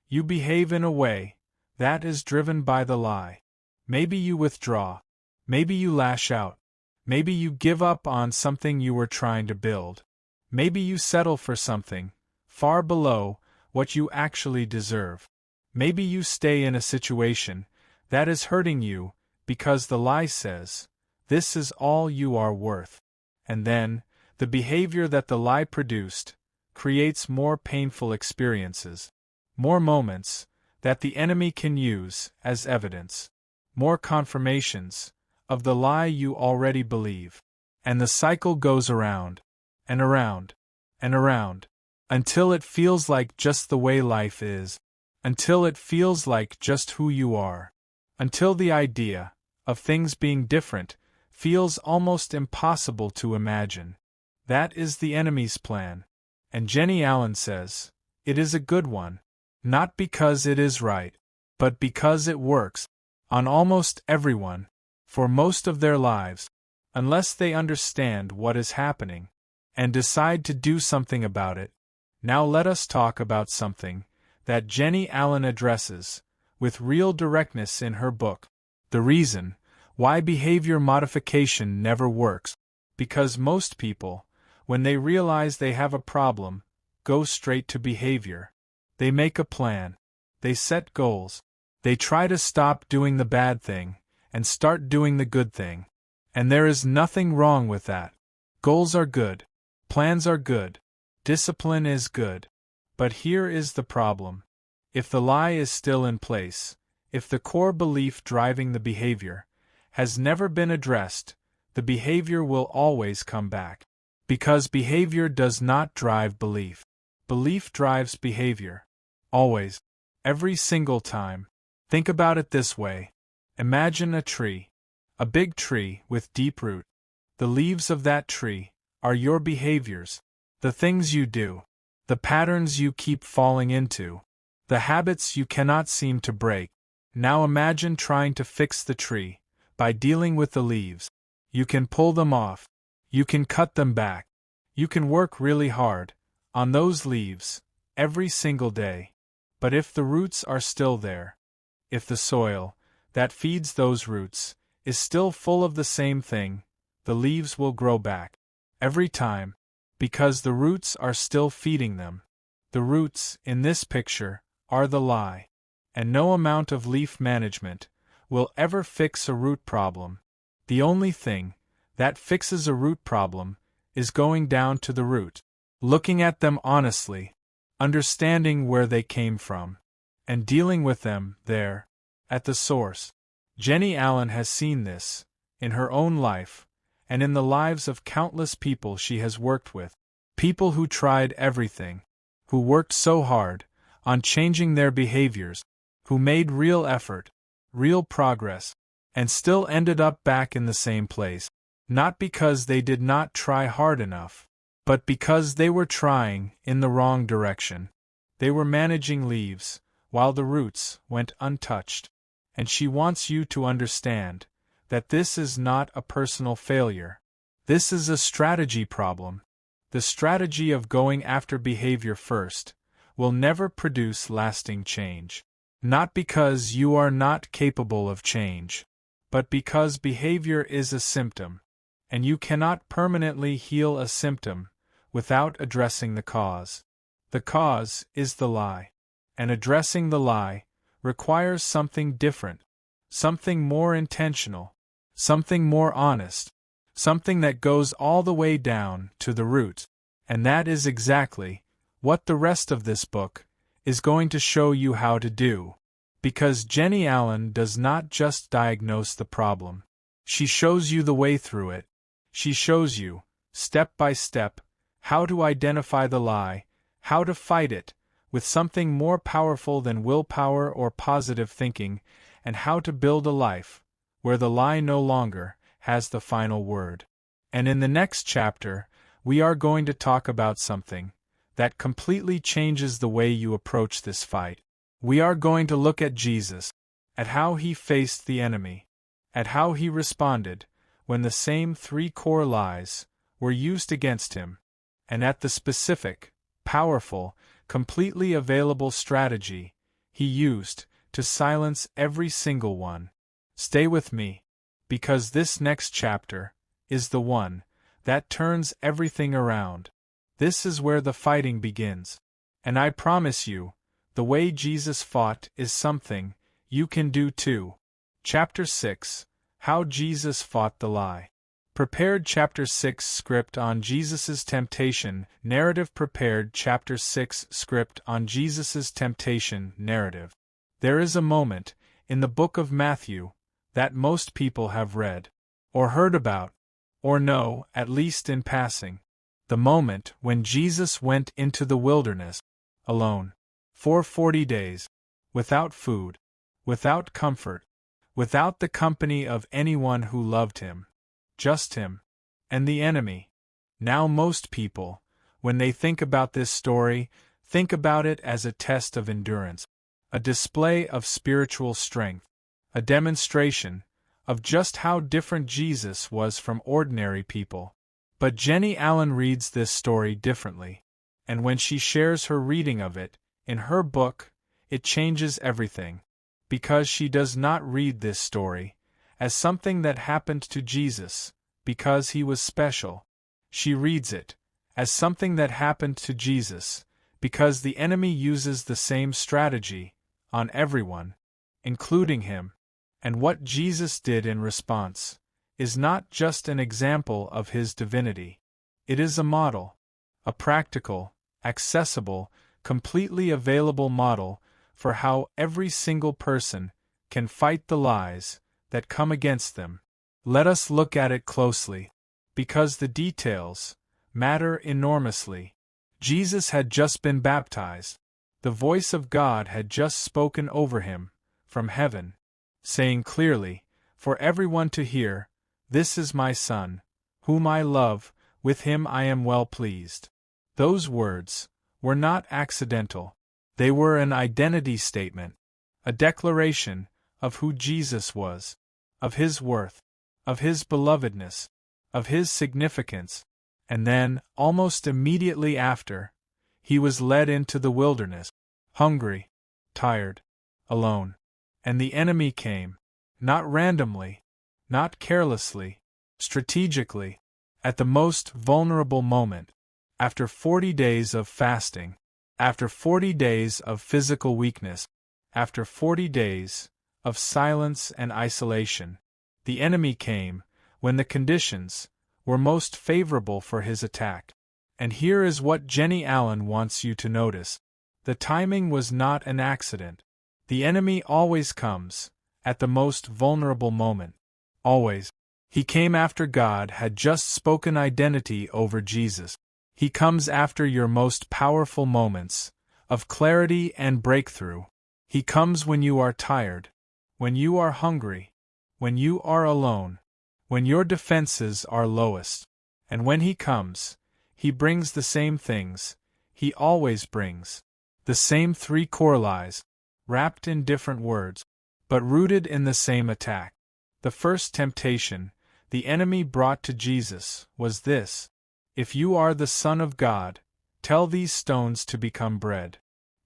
You behave in a way that is driven by the lie. Maybe you withdraw. Maybe you lash out. Maybe you give up on something you were trying to build. Maybe you settle for something far below what you actually deserve. Maybe you stay in a situation that is hurting you because the lie says, "This is all you are worth." And then, the behavior that the lie produced creates more painful experiences, more moments that the enemy can use as evidence, more confirmations of the lie you already believe. And the cycle goes around, and around, and around, until it feels like just the way life is, until it feels like just who you are, until the idea of things being different feels almost impossible to imagine. That is the enemy's plan. And Jennie Allen says, it is a good one, not because it is right, but because it works on almost everyone, for most of their lives, unless they understand what is happening and decide to do something about it. Now let us talk about something that Jennie Allen addresses with real directness in her book, The Reason Why Behavior Modification Never Works. Because most people, when they realize they have a problem, go straight to behavior. They make a plan. They set goals. They try to stop doing the bad thing and start doing the good thing. And there is nothing wrong with that. Goals are good. Plans are good. Discipline is good. But here is the problem. If the lie is still in place, if the core belief driving the behavior has never been addressed, the behavior will always come back. Because behavior does not drive belief. Belief drives behavior. Always. Every single time. Think about it this way. Imagine a tree. A big tree with deep root. The leaves of that tree are your behaviors. The things you do. The patterns you keep falling into. The habits you cannot seem to break. Now imagine trying to fix the tree by dealing with the leaves. You can pull them off. You can cut them back. You can work really hard on those leaves every single day. But if the roots are still there, if the soil that feeds those roots is still full of the same thing, the leaves will grow back. Every time. Because the roots are still feeding them. The roots, in this picture, are the lie. And no amount of leaf management will ever fix a root problem. The only thing that fixes a root problem is going down to the root, looking at them honestly, understanding where they came from, and dealing with them there, at the source. Jennie Allen has seen this, in her own life, and in the lives of countless people she has worked with. People who tried everything, who worked so hard on changing their behaviors, who made real effort, real progress, and still ended up back in the same place. Not because they did not try hard enough, but because they were trying in the wrong direction. They were managing leaves, while the roots went untouched. And she wants you to understand that this is not a personal failure. This is a strategy problem. The strategy of going after behavior first will never produce lasting change. Not because you are not capable of change, but because behavior is a symptom, and you cannot permanently heal a symptom without addressing the cause. The cause is the lie, and addressing the lie requires something different, something more intentional, something more honest, something that goes all the way down to the root. And that is exactly what the rest of this book is going to show you how to do. Because Jennie Allen does not just diagnose the problem. She shows you the way through it. She shows you, step by step, how to identify the lie, how to fight it with something more powerful than willpower or positive thinking, and how to build a life where the lie no longer has the final word. And in the next chapter, we are going to talk about something that completely changes the way you approach this fight. We are going to look at Jesus, at how he faced the enemy, at how he responded when the same 3 core lies were used against him, and at the specific, powerful, completely available strategy he used to silence every single one. Stay with me, because this next chapter is the one that turns everything around. This is where the fighting begins. And I promise you, the way Jesus fought is something you can do too. Chapter 6, How Jesus Fought the Lie. Prepared Chapter 6 Script on Jesus's Temptation Narrative. Prepared Chapter 6 Script on Jesus's Temptation Narrative. There is a moment, in the book of Matthew, that most people have read, or heard about, or know, at least in passing. The moment when Jesus went into the wilderness, alone, for 40 days, without food, without comfort, without the company of anyone who loved him. Just him and the enemy. Now most people, when they think about this story, think about it as a test of endurance, a display of spiritual strength, a demonstration of just how different Jesus was from ordinary people. But Jennie Allen reads this story differently, and when she shares her reading of it, in her book, it changes everything, because she does not read this story as something that happened to Jesus, because he was special. She reads it as something that happened to Jesus, because the enemy uses the same strategy on everyone, including him, and what Jesus did in response is not just an example of his divinity. It is a model, a practical, accessible, completely available model for how every single person can fight the lies that come against them. Let us look at it closely, because the details matter enormously. Jesus had just been baptized. The voice of God had just spoken over him, from heaven, saying clearly, for everyone to hear, "This is my Son, whom I love, with him I am well pleased." Those words were not accidental. They were an identity statement, a declaration of who Jesus was, of his worth, of his belovedness, of his significance. And then, almost immediately after, he was led into the wilderness, hungry, tired, alone. And the enemy came, not randomly, not carelessly, strategically, at the most vulnerable moment, after 40 days of fasting, after 40 days of physical weakness, after 40 days of silence and isolation. The enemy came when the conditions were most favorable for his attack. And here is what Jennie Allen wants you to notice. The timing was not an accident. The enemy always comes at the most vulnerable moment. Always. He came after God had just spoken identity over Jesus. He comes after your most powerful moments of clarity and breakthrough. He comes when you are tired, when you are hungry, when you are alone, when your defenses are lowest. And when he comes, he brings the same things he always brings. The same three core lies, wrapped in different words, but rooted in the same attack. The first temptation the enemy brought to Jesus was this: "If you are the Son of God, tell these stones to become bread."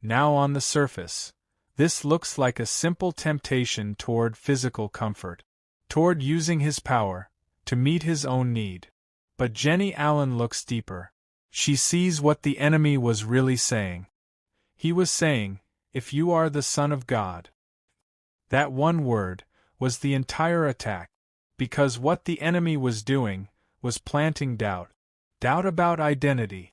Now on the surface, this looks like a simple temptation toward physical comfort, toward using his power to meet his own need. But Jennie Allen looks deeper. She sees what the enemy was really saying. He was saying, "If you are the Son of God." That one word was the entire attack, because what the enemy was doing was planting doubt. Doubt about identity.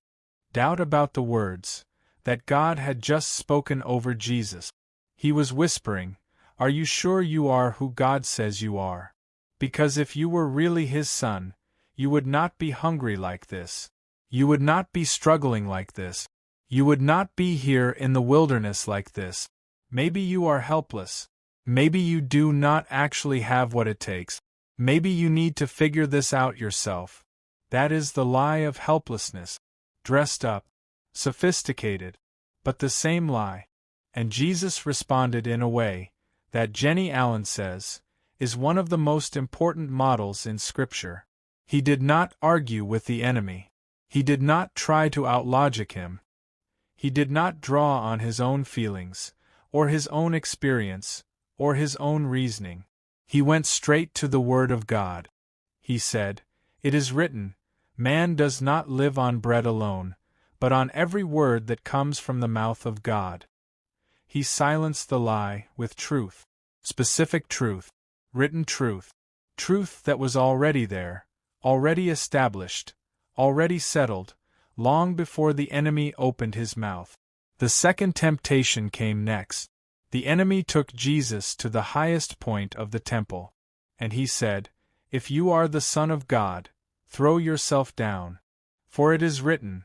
Doubt about the words that God had just spoken over Jesus. He was whispering, "Are you sure you are who God says you are? Because if you were really his son, you would not be hungry like this. You would not be struggling like this. You would not be here in the wilderness like this. Maybe you are helpless. Maybe you do not actually have what it takes. Maybe you need to figure this out yourself." That is the lie of helplessness, dressed up, sophisticated, but the same lie. And Jesus responded in a way that Jennie Allen says is one of the most important models in Scripture. He did not argue with the enemy. He did not try to outlogic him. He did not draw on his own feelings, or his own experience, or his own reasoning. He went straight to the Word of God. He said, "It is written, man does not live on bread alone, but on every word that comes from the mouth of God." He silenced the lie with truth, specific truth, written truth, truth that was already there, already established, already settled, long before the enemy opened his mouth. The second temptation came next. The enemy took Jesus to the highest point of the temple, and he said, "If you are the Son of God, throw yourself down. For it is written,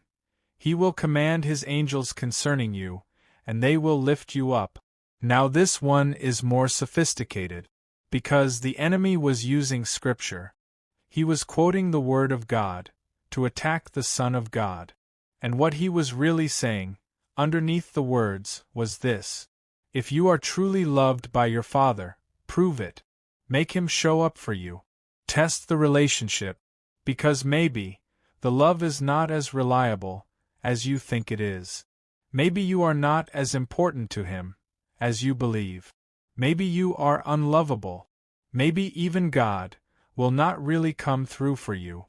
He will command His angels concerning you, and they will lift you up." Now this one is more sophisticated, because the enemy was using Scripture. He was quoting the Word of God, to attack the Son of God. And what he was really saying, underneath the words, was this: if you are truly loved by your Father, prove it. Make Him show up for you. Test the relationship, because maybe the love is not as reliable as you think it is. Maybe you are not as important to Him as you believe. Maybe you are unlovable. Maybe even God will not really come through for you.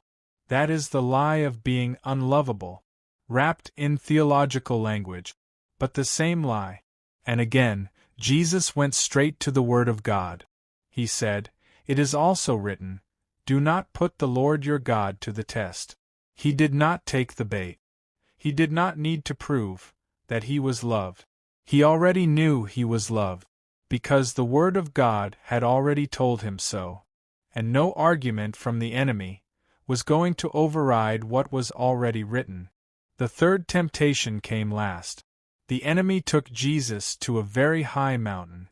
That is the lie of being unlovable, wrapped in theological language, but the same lie. And again, Jesus went straight to the Word of God. He said, "It is also written, do not put the Lord your God to the test." He did not take the bait. He did not need to prove that he was loved. He already knew he was loved, because the Word of God had already told him so. And no argument from the enemy was going to override what was already written. The third temptation came last. The enemy took Jesus to a very high mountain,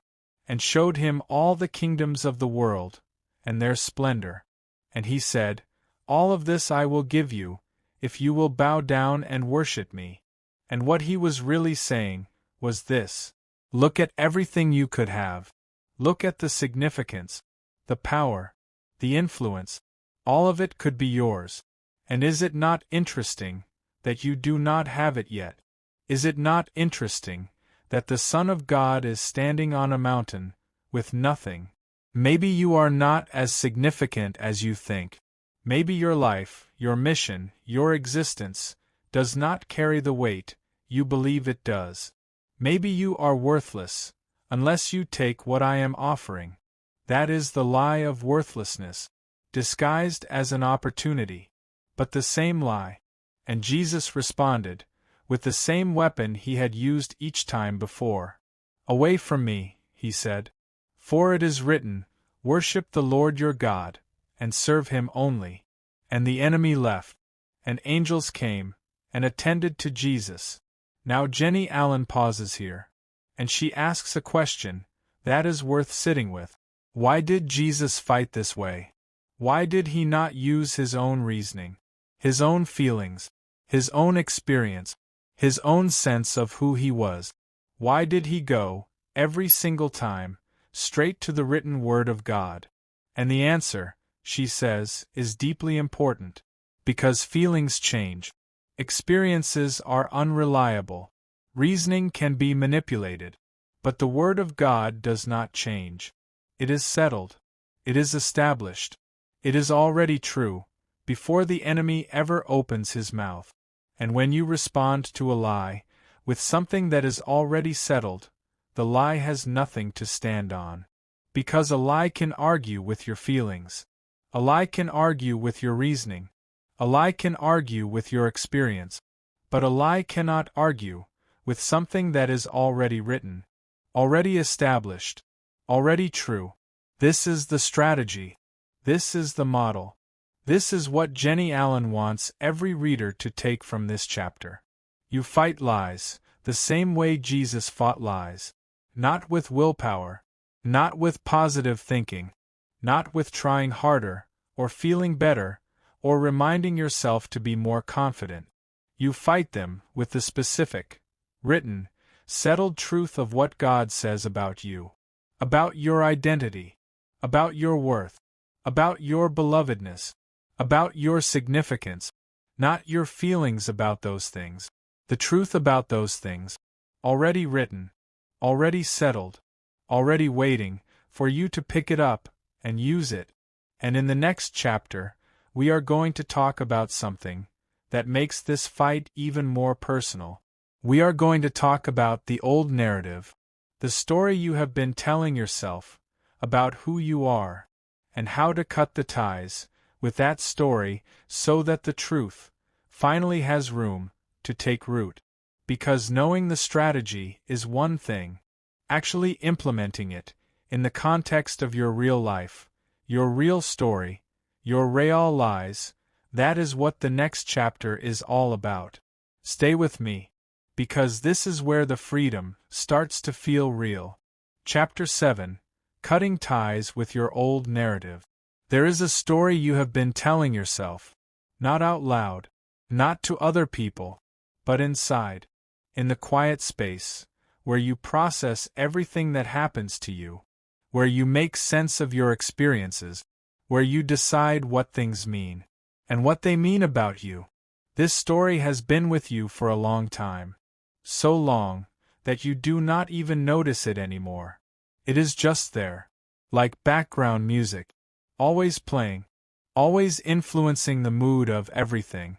and showed him all the kingdoms of the world, and their splendor. And he said, "All of this I will give you, if you will bow down and worship me." And what he was really saying was this: look at everything you could have. Look at the significance, the power, the influence. All of it could be yours. And is it not interesting that you do not have it yet? Is it not interesting that the Son of God is standing on a mountain with nothing? Maybe you are not as significant as you think. Maybe your life, your mission, your existence does not carry the weight you believe it does. Maybe you are worthless unless you take what I am offering. That is the lie of worthlessness, disguised as an opportunity, but the same lie. And Jesus responded, with the same weapon he had used each time before. "Away from me," he said. "For it is written, worship the Lord your God, and serve Him only." And the enemy left, and angels came, and attended to Jesus. Now Jennie Allen pauses here, and she asks a question that is worth sitting with. Why did Jesus fight this way? Why did he not use his own reasoning, his own feelings, his own experience, his own sense of who he was? Why did he go, every single time, straight to the written Word of God? And the answer, she says, is deeply important. Because feelings change. Experiences are unreliable. Reasoning can be manipulated. But the Word of God does not change. It is settled. It is established. It is already true, before the enemy ever opens his mouth. And when you respond to a lie, with something that is already settled, the lie has nothing to stand on. Because a lie can argue with your feelings. A lie can argue with your reasoning. A lie can argue with your experience. But a lie cannot argue with something that is already written, already established, already true. This is the strategy. This is the model. This is what Jennie Allen wants every reader to take from this chapter. You fight lies, the same way Jesus fought lies. Not with willpower, not with positive thinking, not with trying harder, or feeling better, or reminding yourself to be more confident. You fight them with the specific, written, settled truth of what God says about you, about your identity, about your worth, about your belovedness, about your significance, not your feelings about those things, the truth about those things, already written, already settled, already waiting for you to pick it up and use it. And in the next chapter, we are going to talk about something that makes this fight even more personal. We are going to talk about the old narrative, the story you have been telling yourself about who you are, and how to cut the ties with that story so that the truth finally has room to take root. Because knowing the strategy is one thing, actually implementing it in the context of your real life, your real story, your real lies, that is what the next chapter is all about. Stay with me, because this is where the freedom starts to feel real. Chapter 7: Cutting Ties with Your Old Narrative. There is a story you have been telling yourself, not out loud, not to other people, but inside, in the quiet space, where you process everything that happens to you, where you make sense of your experiences, where you decide what things mean, and what they mean about you. This story has been with you for a long time. So long, that you do not even notice it anymore. It is just there, like background music, always playing, always influencing the mood of everything,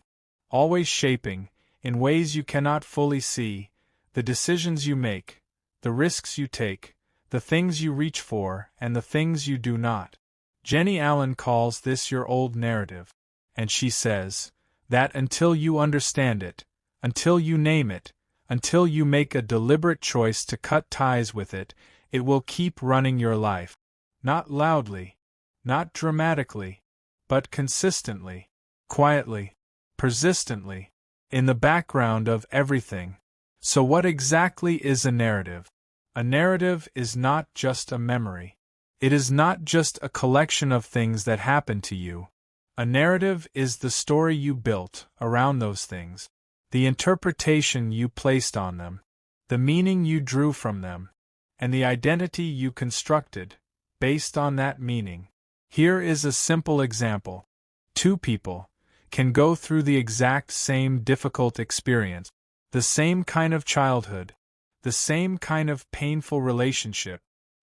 always shaping, in ways you cannot fully see, the decisions you make, the risks you take, the things you reach for, and the things you do not. Jennie Allen calls this your old narrative, and she says that until you understand it, until you name it, until you make a deliberate choice to cut ties with it, it will keep running your life. Not loudly, not dramatically, but consistently, quietly, persistently, in the background of everything. So what exactly is a narrative? A narrative is not just a memory. It is not just a collection of things that happen to you. A narrative is the story you built around those things, the interpretation you placed on them, the meaning you drew from them, and the identity you constructed based on that meaning. Here is a simple example. Two people can go through the exact same difficult experience, the same kind of childhood, the same kind of painful relationship,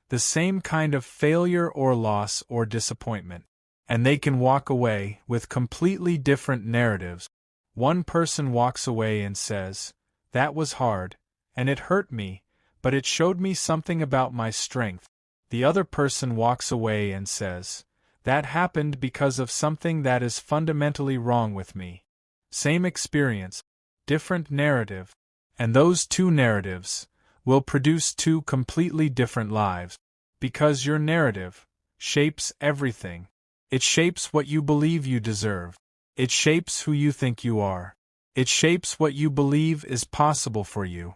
the same kind of failure or loss or disappointment, and they can walk away with completely different narratives. One person walks away and says, "That was hard, and it hurt me, but it showed me something about my strength." The other person walks away and says, "That happened because of something that is fundamentally wrong with me." Same experience, different narrative, and those two narratives will produce two completely different lives. Because your narrative shapes everything. It shapes what you believe you deserve. It shapes who you think you are. It shapes what you believe is possible for you.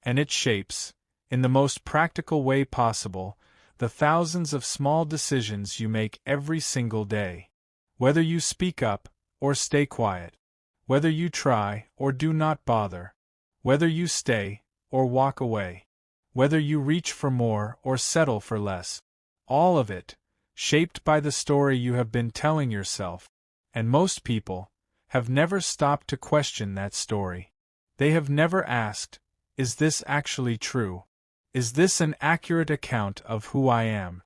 And it shapes, in the most practical way possible, the thousands of small decisions you make every single day. Whether you speak up or stay quiet. Whether you try or do not bother. Whether you stay or walk away. Whether you reach for more or settle for less. All of it, shaped by the story you have been telling yourself. And most people have never stopped to question that story. They have never asked, "Is this actually true? Is this an accurate account of who I am?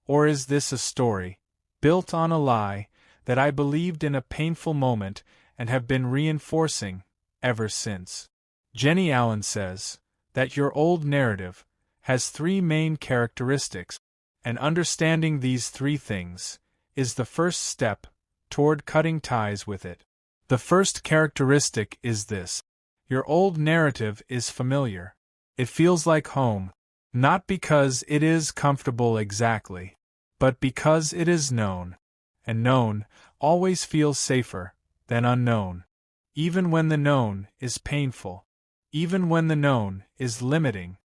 Or is this a story, built on a lie, that I believed in a painful moment and have been reinforcing ever since?" Jennie Allen says that your old narrative has three main characteristics, and understanding these three things is the first step toward cutting ties with it. The first characteristic is this: your old narrative is familiar. It feels like home, not because it is comfortable exactly, but because it is known, and known always feels safer than unknown. Even when the known is painful, even when the known is limiting,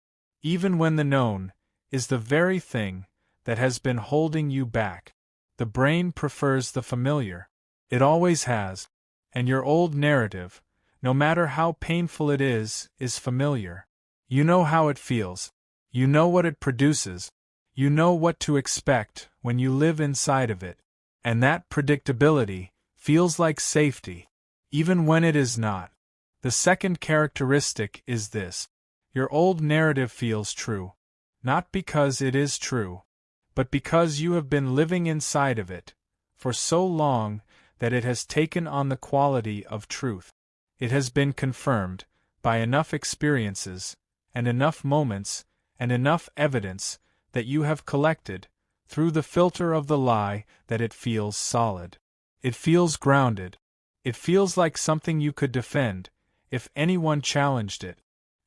even when the known is the very thing that has been holding you back, the brain prefers the familiar. It always has, and your old narrative, no matter how painful it is familiar. You know how it feels. You know what it produces. You know what to expect when you live inside of it. And that predictability feels like safety, even when it is not. The second characteristic is this: your old narrative feels true, not because it is true, but because you have been living inside of it for so long that it has taken on the quality of truth. It has been confirmed by enough experiences, and enough moments, and enough evidence that you have collected through the filter of the lie, that it feels solid. It feels grounded. It feels like something you could defend if anyone challenged it.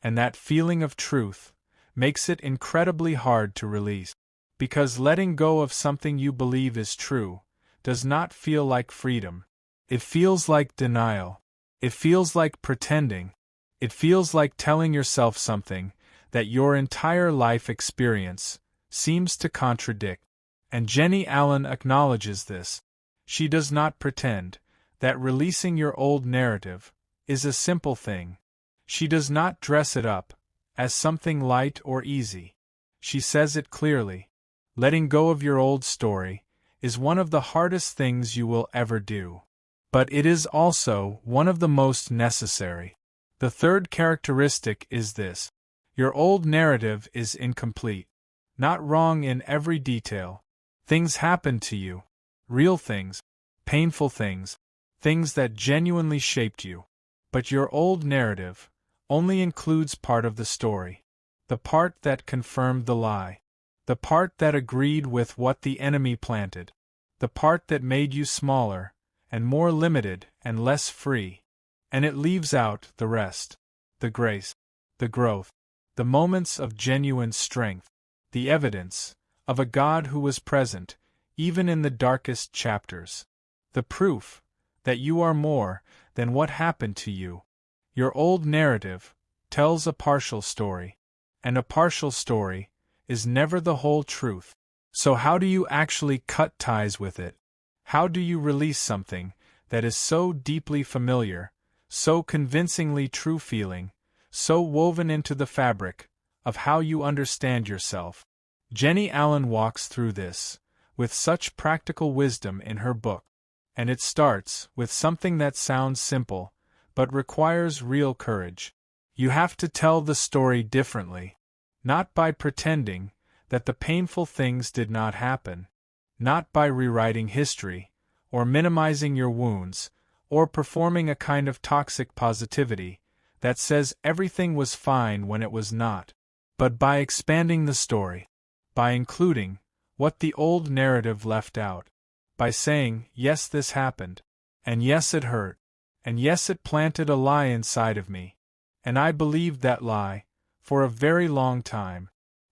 And that feeling of truth makes it incredibly hard to release. Because letting go of something you believe is true does not feel like freedom. It feels like denial. It feels like pretending. It feels like telling yourself something that your entire life experience seems to contradict. And Jennie Allen acknowledges this. She does not pretend that releasing your old narrative is a simple thing. She does not dress it up as something light or easy. She says it clearly. Letting go of your old story is one of the hardest things you will ever do. But it is also one of the most necessary. The third characteristic is this. Your old narrative is incomplete. Not wrong in every detail. Things happen to you. Real things. Painful things. Things that genuinely shaped you. But your old narrative only includes part of the story. The part that confirmed the lie. The part that agreed with what the enemy planted. The part that made you smaller, and more limited, and less free. And it leaves out the rest. The grace. The growth. The moments of genuine strength. The evidence of a God who was present, even in the darkest chapters. The proof that you are more than what happened to you. Your old narrative tells a partial story. And a partial story is never the whole truth. So how do you actually cut ties with it? How do you release something that is so deeply familiar, so convincingly true feeling, so woven into the fabric of how you understand yourself? Jennie Allen walks through this with such practical wisdom in her book. And it starts with something that sounds simple, but requires real courage. You have to tell the story differently. Not by pretending that the painful things did not happen. Not by rewriting history, or minimizing your wounds, or performing a kind of toxic positivity that says everything was fine when it was not. But by expanding the story. By including what the old narrative left out. By saying, yes, this happened. And yes, it hurt. And yes, it planted a lie inside of me. And I believed that lie for a very long time.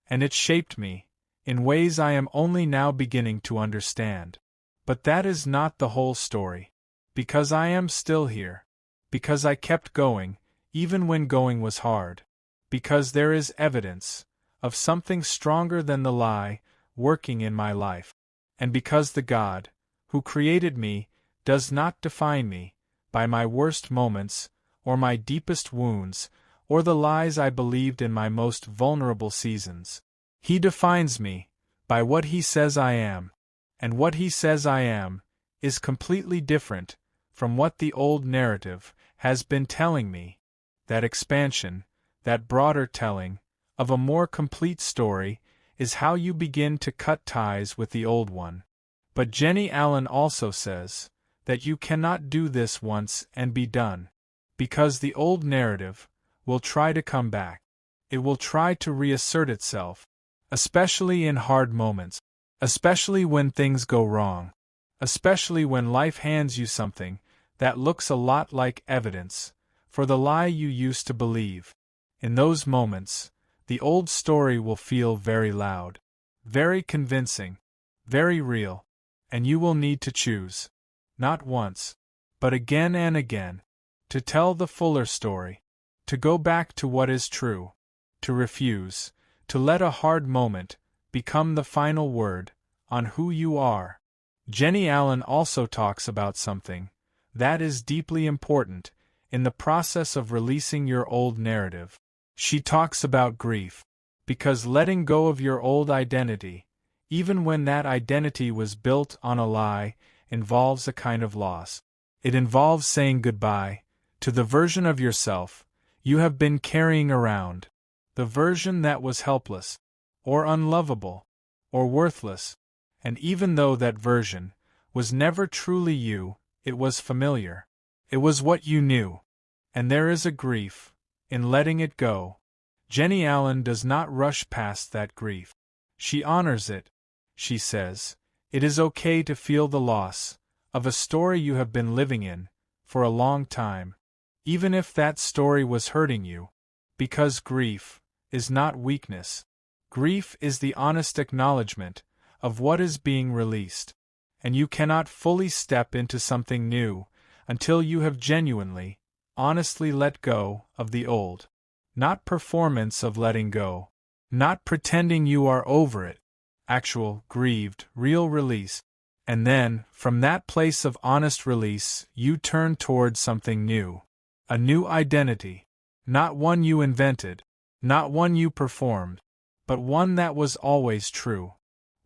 And it shaped me in ways I am only now beginning to understand. But that is not the whole story. Because I am still here. Because I kept going, even when going was hard. Because there is evidence of something stronger than the lie working in my life. And because the God who created me does not define me by my worst moments, or my deepest wounds, or the lies I believed in my most vulnerable seasons. He defines me by what He says I am, and what He says I am is completely different from what the old narrative has been telling me. That expansion, that broader telling of a more complete story, is how you begin to cut ties with the old one. But Jennie Allen also says that you cannot do this once and be done, because the old narrative will try to come back. It will try to reassert itself, especially in hard moments, especially when things go wrong, especially when life hands you something that looks a lot like evidence for the lie you used to believe. In those moments, the old story will feel very loud, very convincing, very real, and you will need to choose, not once, but again and again, to tell the fuller story, to go back to what is true, to refuse, to let a hard moment become the final word on who you are. Jennie Allen also talks about something that is deeply important in the process of releasing your old narrative. She talks about grief, because letting go of your old identity, even when that identity was built on a lie, involves a kind of loss. It involves saying goodbye to the version of yourself you have been carrying around, the version that was helpless, or unlovable, or worthless. And even though that version was never truly you, it was familiar. It was what you knew. And there is a grief in letting it go. Jennie Allen does not rush past that grief. She honors it. she says. It is okay to feel the loss of a story you have been living in for a long time, even if that story was hurting you. Because grief is not weakness. Grief is the honest acknowledgement of what is being released, and you cannot fully step into something new until you have genuinely, honestly let go of the old. Not performance of letting go. Not pretending you are over it. Actual, grieved, real release. And then, from that place of honest release, you turn towards something new. A new identity. Not one you invented. Not one you performed. But one that was always true.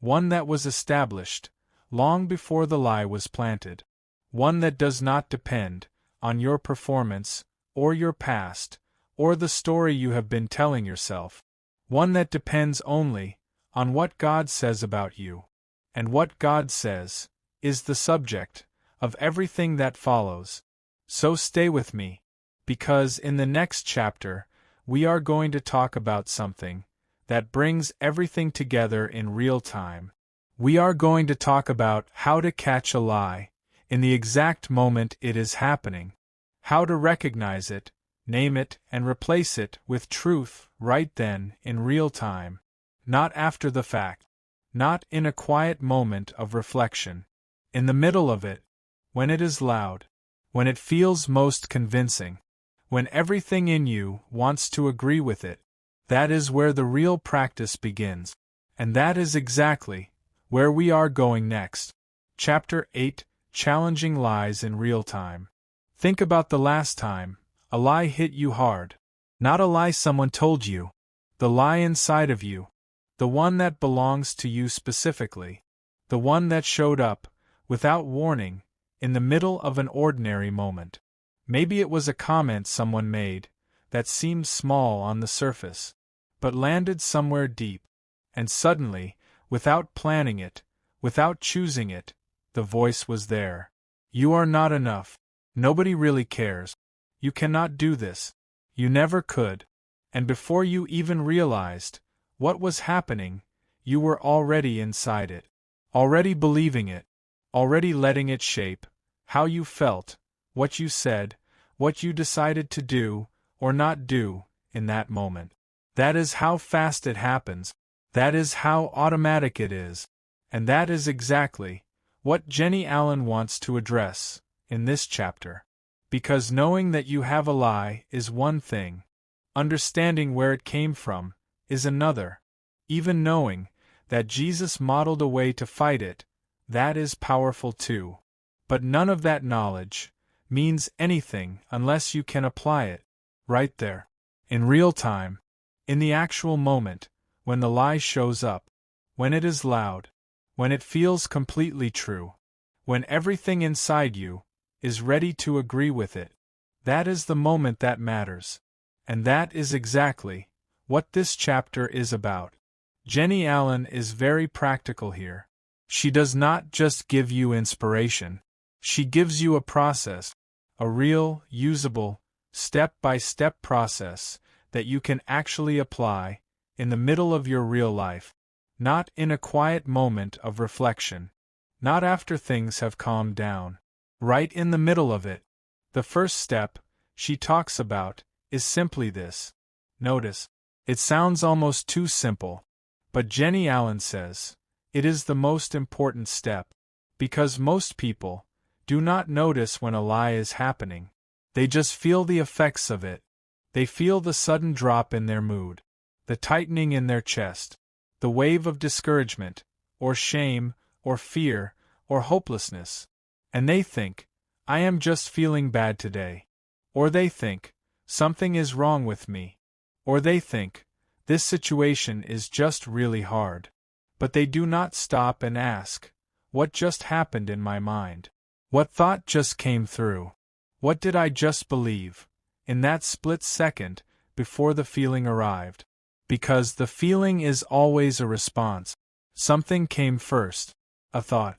One that was established long before the lie was planted. One that does not depend on your performance, or your past, or the story you have been telling yourself. One that depends only on what God says about you. And what God says is the subject of everything that follows. So stay with me, because in the next chapter, we are going to talk about something that brings everything together in real time. We are going to talk about how to catch a lie in the exact moment it is happening, how to recognize it, name it, and replace it with truth right then in real time, not after the fact, not in a quiet moment of reflection, in the middle of it, when it is loud, when it feels most convincing, when everything in you wants to agree with it. That is where the real practice begins, and that is exactly where we are going next. Chapter 8: Challenging Lies in Real Time. Think about the last time a lie hit you hard. Not a lie someone told you. The lie inside of you. The one that belongs to you specifically. The one that showed up, without warning, in the middle of an ordinary moment. Maybe it was a comment someone made that seemed small on the surface, but landed somewhere deep, and suddenly, without planning it, without choosing it, the voice was there. You are not enough. Nobody really cares. You cannot do this. You never could. And before you even realized what was happening, you were already inside it. Already believing it. Already letting it shape how you felt, what you said, what you decided to do or not do in that moment. That is how fast it happens. That is how automatic it is. And that is exactly what Jennie Allen wants to address in this chapter. Because knowing that you have a lie is one thing. Understanding where it came from is another. Even knowing that Jesus modeled a way to fight it, that is powerful too. But none of that knowledge means anything unless you can apply it, right there, in real time, in the actual moment, when the lie shows up, when it is loud, when it feels completely true, when everything inside you is ready to agree with it. That is the moment that matters. And that is exactly what this chapter is about. Jennie Allen is very practical here. She does not just give you inspiration. She gives you a process, a real, usable, step-by-step process that you can actually apply in the middle of your real life, not in a quiet moment of reflection, not after things have calmed down. Right in the middle of it. The first step she talks about is simply this. Notice, it sounds almost too simple, but Jennie Allen says it is the most important step, because most people do not notice when a lie is happening. They just feel the effects of it. They feel the sudden drop in their mood, the tightening in their chest, the wave of discouragement, or shame, or fear, or hopelessness. And they think, I am just feeling bad today. Or they think, something is wrong with me. Or they think, this situation is just really hard. But they do not stop and ask, what just happened in my mind? What thought just came through? What did I just believe, in that split second, before the feeling arrived? Because the feeling is always a response. Something came first. A thought.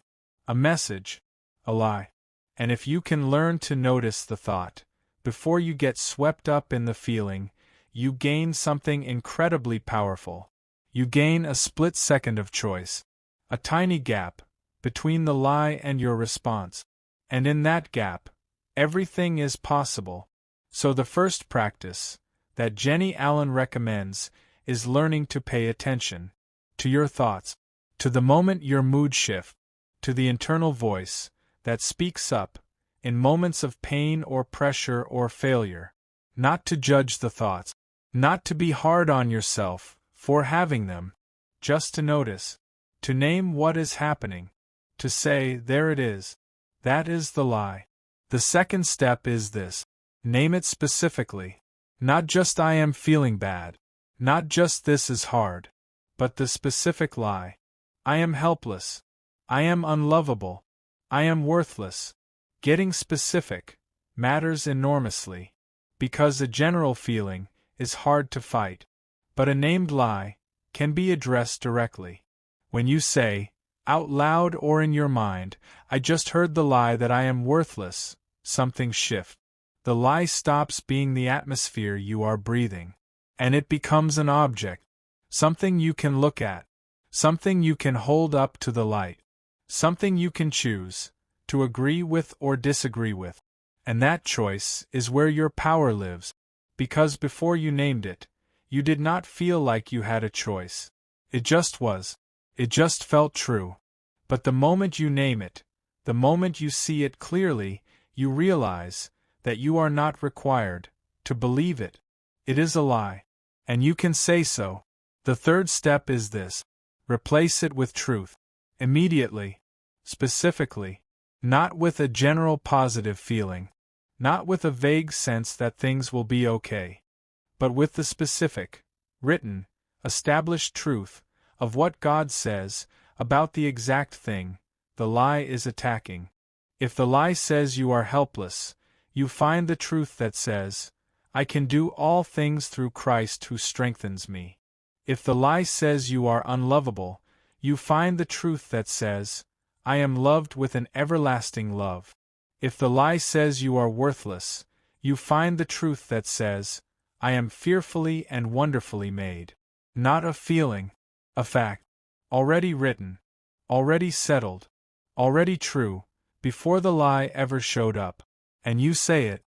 A message. A lie. And if you can learn to notice the thought, before you get swept up in the feeling, you gain something incredibly powerful. You gain a split second of choice. a tiny gap, between the lie and your response. And in that gap, everything is possible. So the first practice that Jennie Allen recommends is learning to pay attention to your thoughts, to the moment your mood shifts, to the internal voice that speaks up in moments of pain or pressure or failure. Not to judge the thoughts, not to be hard on yourself for having them, just to notice, to name what is happening, to say, there it is. That is the lie. The second step is this: name it specifically. Not just I am feeling bad, not just this is hard, but the specific lie. I am helpless. I am unlovable. I am worthless. Getting specific matters enormously, because a general feeling is hard to fight, but a named lie can be addressed directly. When you say, out loud or in your mind, I just heard the lie that I am worthless, something shifts. The lie stops being the atmosphere you are breathing, and it becomes an object, something you can look at, something you can hold up to the light, something you can choose to agree with or disagree with. And that choice is where your power lives, because before you named it, you did not feel like you had a choice. It just was. It just felt true. But the moment you name it, the moment you see it clearly, you realize that you are not required to believe it. It is a lie. And you can say so. The third step is this: replace it with truth. Immediately. Specifically. Not with a general positive feeling. Not with a vague sense that things will be okay. But with the specific, written, established truth of what God says about the exact thing the lie is attacking. If the lie says you are helpless, you find the truth that says, I can do all things through Christ who strengthens me. If the lie says you are unlovable, you find the truth that says, I am loved with an everlasting love. If the lie says you are worthless, you find the truth that says, I am fearfully and wonderfully made. Not a feeling, a fact. Already written, already settled, already true, before the lie ever showed up. And you say it,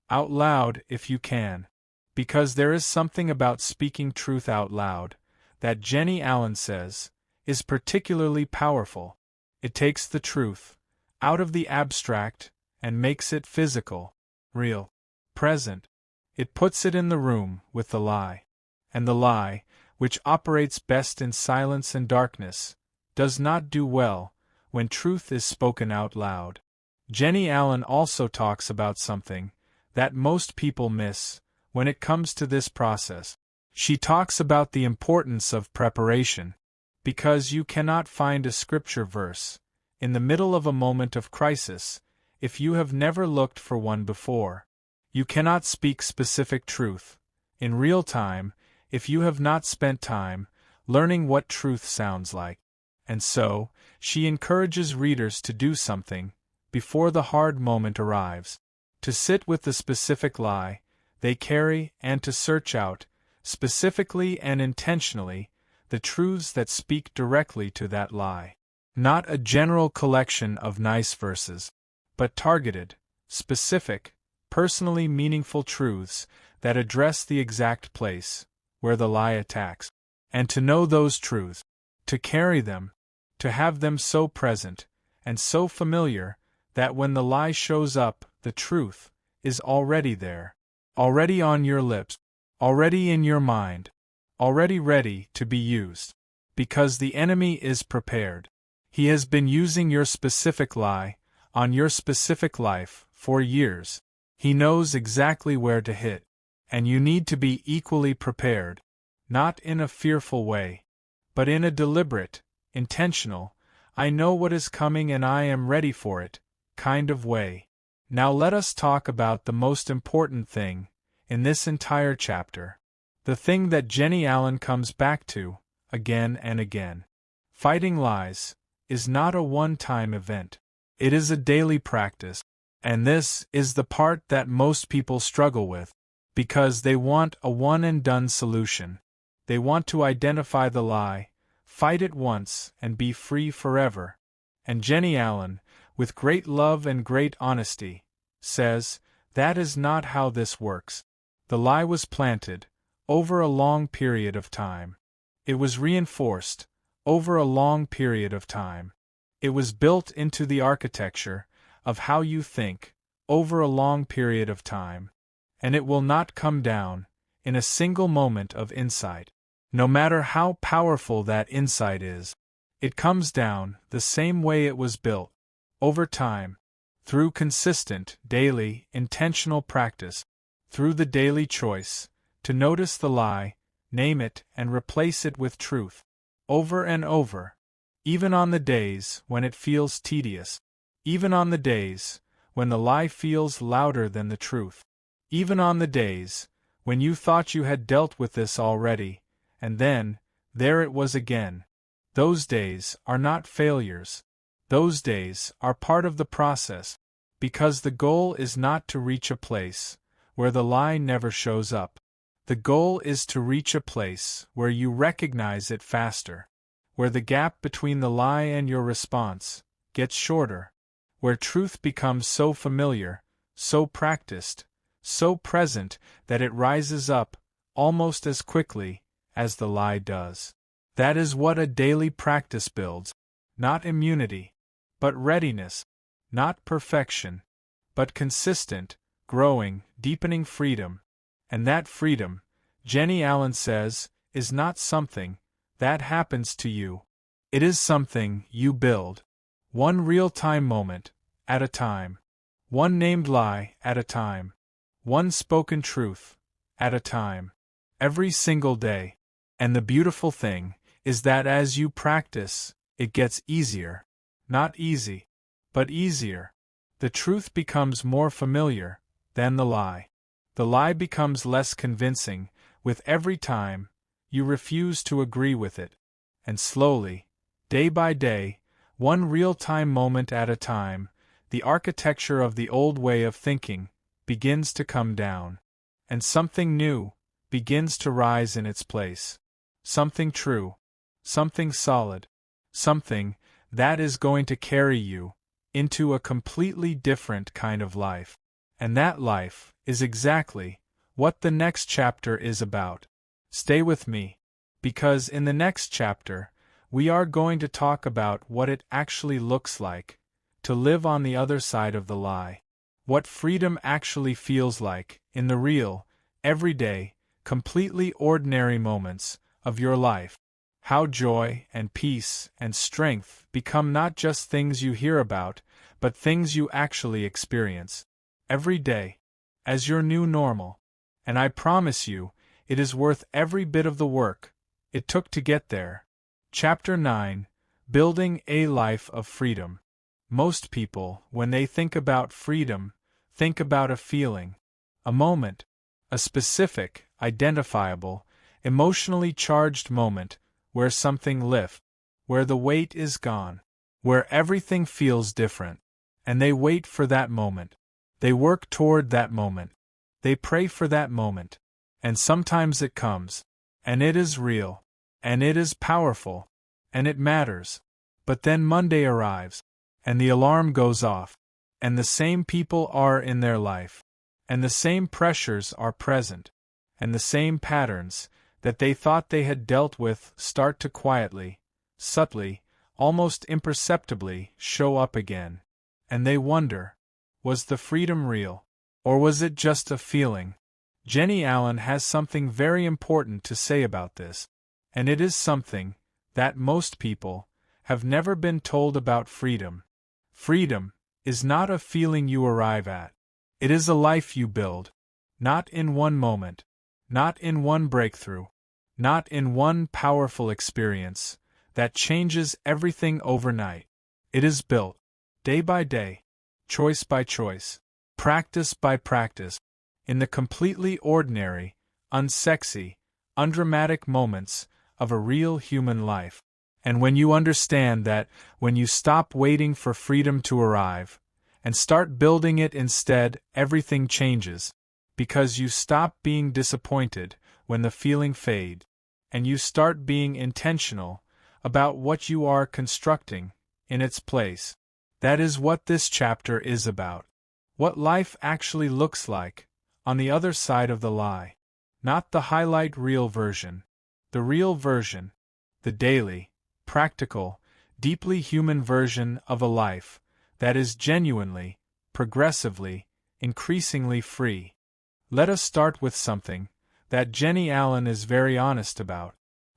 out loud if you can. Because there is something about speaking truth out loud, that Jennie Allen says, is particularly powerful. It takes the truth out of the abstract and makes it physical, real, present. It puts it in the room with the lie. And the lie, which operates best in silence and darkness, does not do well when truth is spoken out loud. Jennie Allen also talks about something that most people miss when it comes to this process. She talks about the importance of preparation, because you cannot find a scripture verse in the middle of a moment of crisis if you have never looked for one before. You cannot speak specific truth in real time if you have not spent time learning what truth sounds like. And so, she encourages readers to do something before the hard moment arrives, to sit with the specific lie they carry and to search out, specifically and intentionally, the truths that speak directly to that lie. Not a general collection of nice verses, but targeted, specific, personally meaningful truths that address the exact place where the lie attacks. And to know those truths, to carry them, to have them so present and so familiar that when the lie shows up, the truth is already there, already on your lips, already in your mind, already ready to be used. Because the enemy is prepared. He has been using your specific lie on your specific life for years. He knows exactly where to hit, and you need to be equally prepared, not in a fearful way, but in a deliberate, intentional, I know what is coming and I am ready for it, kind of way. Now let us talk about the most important thing in this entire chapter. The thing that Jennie Allen comes back to, again and again. Fighting lies is not a one-time event. It is a daily practice. And this is the part that most people struggle with, because they want a one-and-done solution. They want to identify the lie, Fight it once and be free forever. And Jennie Allen, with great love and great honesty, says, that is not how this works. The lie was planted, over a long period of time. It was reinforced, over a long period of time. It was built into the architecture of how you think, over a long period of time. And it will not come down, in a single moment of insight. No matter how powerful that insight is, it comes down the same way it was built, over time, through consistent, daily, intentional practice, through the daily choice, to notice the lie, name it, and replace it with truth, over and over, even on the days when it feels tedious, even on the days when the lie feels louder than the truth, even on the days when you thought you had dealt with this already, and then, there it was again. Those days are not failures. Those days are part of the process, because the goal is not to reach a place where the lie never shows up. The goal is to reach a place where you recognize it faster, where the gap between the lie and your response gets shorter, where truth becomes so familiar, so practiced, so present that it rises up almost as quickly as the lie does. That is what a daily practice builds, not immunity, but readiness, not perfection, but consistent, growing, deepening freedom. And that freedom, Jennie Allen says, is not something that happens to you. It is something you build, one real-time moment at a time, one named lie at a time, one spoken truth at a time, every single day. And the beautiful thing is that as you practice, it gets easier. Not easy, but easier. The truth becomes more familiar than the lie. The lie becomes less convincing with every time you refuse to agree with it. And slowly, day by day, one real-time moment at a time, the architecture of the old way of thinking begins to come down. And something new begins to rise in its place. Something true, something solid, something that is going to carry you into a completely different kind of life. And that life is exactly what the next chapter is about. Stay with me, because in the next chapter, we are going to talk about what it actually looks like to live on the other side of the lie. What freedom actually feels like in the real, everyday, completely ordinary moments of your life. How joy and peace and strength become not just things you hear about, but things you actually experience every day as your new normal. And I promise you, it is worth every bit of the work it took to get there. Chapter 9: Building a Life of Freedom. Most people, when they think about freedom, think about a feeling, a moment, a specific, identifiable, emotionally charged moment where something lifts, where the weight is gone, where everything feels different. And they wait for that moment. They work toward that moment. They pray for that moment. And sometimes it comes. And it is real. And it is powerful. And it matters. But then Monday arrives. And the alarm goes off. And the same people are in their life. And the same pressures are present. And the same patterns that they thought they had dealt with start to quietly, subtly, almost imperceptibly show up again. And they wonder, was the freedom real? Or was it just a feeling? Jennie Allen has something very important to say about this. And it is something that most people have never been told about freedom. Freedom is not a feeling you arrive at. It is a life you build. Not in one moment. Not in one breakthrough. Not in one powerful experience that changes everything overnight. It is built, day by day, choice by choice, practice by practice, in the completely ordinary, unsexy, undramatic moments of a real human life. And when you understand that, when you stop waiting for freedom to arrive, and start building it instead, everything changes. Because you stop being disappointed when the feeling fades, and you start being intentional about what you are constructing in its place. That is what this chapter is about. What life actually looks like on the other side of the lie. Not the highlight reel version. The real version. The daily, practical, deeply human version of a life that is genuinely, progressively, increasingly free. Let us start with something that Jennie Allen is very honest about.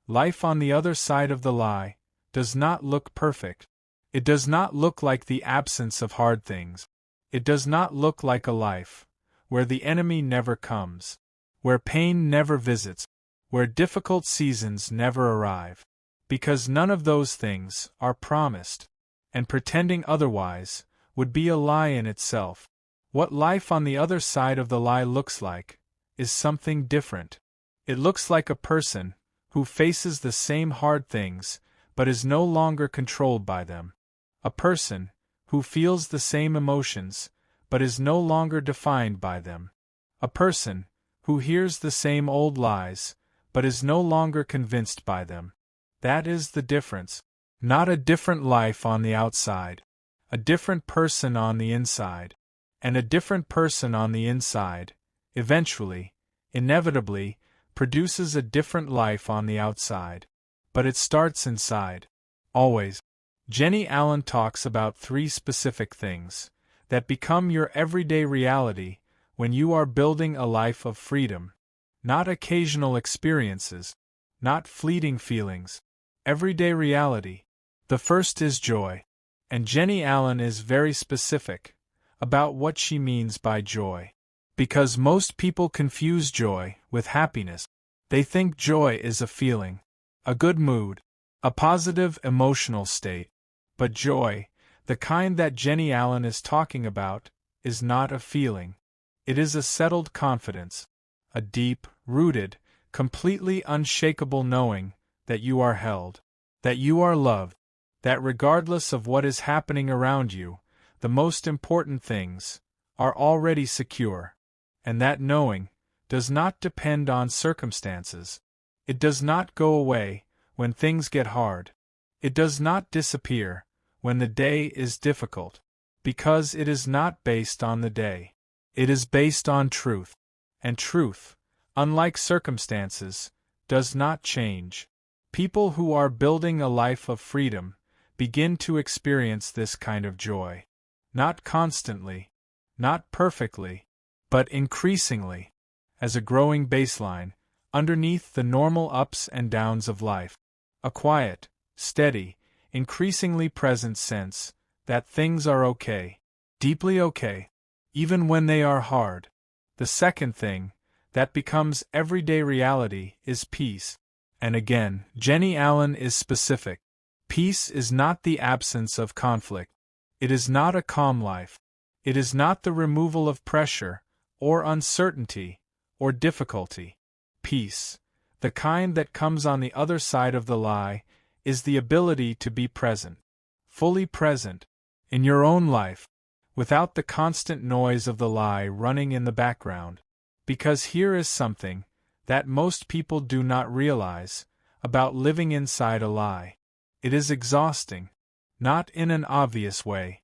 Life on the other side of the lie does not look perfect. It does not look like the absence of hard things. It does not look like a life where the enemy never comes, where pain never visits, where difficult seasons never arrive. Because none of those things are promised, and pretending otherwise would be a lie in itself. What life on the other side of the lie looks like is something different. It looks like a person who faces the same hard things but is no longer controlled by them. A person who feels the same emotions but is no longer defined by them. A person who hears the same old lies but is no longer convinced by them. That is the difference. Not a different life on the outside. A different person on the inside. And a different person on the inside, eventually, inevitably, produces a different life on the outside. But it starts inside. Always. Jennie Allen talks about 3 specific things that become your everyday reality when you are building a life of freedom. Not occasional experiences. Not fleeting feelings. Everyday reality. The first is joy. And Jennie Allen is very specific about what she means by joy. Because most people confuse joy with happiness. They think joy is a feeling, a good mood, a positive emotional state. But joy, the kind that Jennie Allen is talking about, is not a feeling. It is a settled confidence, a deep, rooted, completely unshakable knowing that you are held, that you are loved, that regardless of what is happening around you, the most important things are already secure, and that knowing does not depend on circumstances. It does not go away when things get hard. It does not disappear when the day is difficult, because it is not based on the day. It is based on truth, and truth, unlike circumstances, does not change. People who are building a life of freedom begin to experience this kind of joy. Not constantly, not perfectly, but increasingly, as a growing baseline, underneath the normal ups and downs of life. A quiet, steady, increasingly present sense that things are okay, deeply okay, even when they are hard. The second thing that becomes everyday reality is peace. And again, Jennie Allen is specific. Peace is not the absence of conflict. It is not a calm life. It is not the removal of pressure, or uncertainty, or difficulty. Peace, the kind that comes on the other side of the lie, is the ability to be present, fully present, in your own life, without the constant noise of the lie running in the background. Because here is something that most people do not realize about living inside a lie. It is exhausting, not in an obvious way,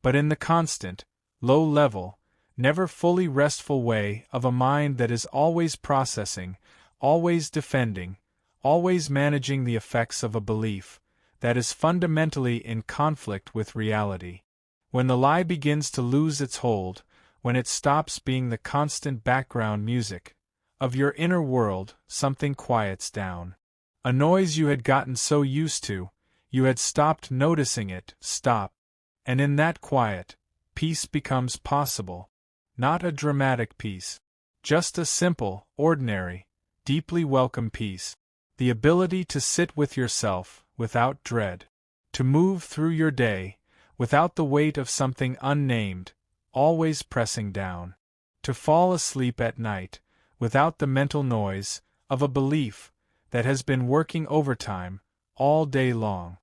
but in the constant, low-level, never fully restful way of a mind that is always processing, always defending, always managing the effects of a belief that is fundamentally in conflict with reality. When the lie begins to lose its hold, when it stops being the constant background music of your inner world, something quiets down. A noise you had gotten so used to, you had stopped noticing it stop. And in that quiet, peace becomes possible. Not a dramatic peace. Just a simple, ordinary, deeply welcome peace. The ability to sit with yourself without dread. To move through your day without the weight of something unnamed always pressing down. To fall asleep at night without the mental noise of a belief that has been working overtime all day long.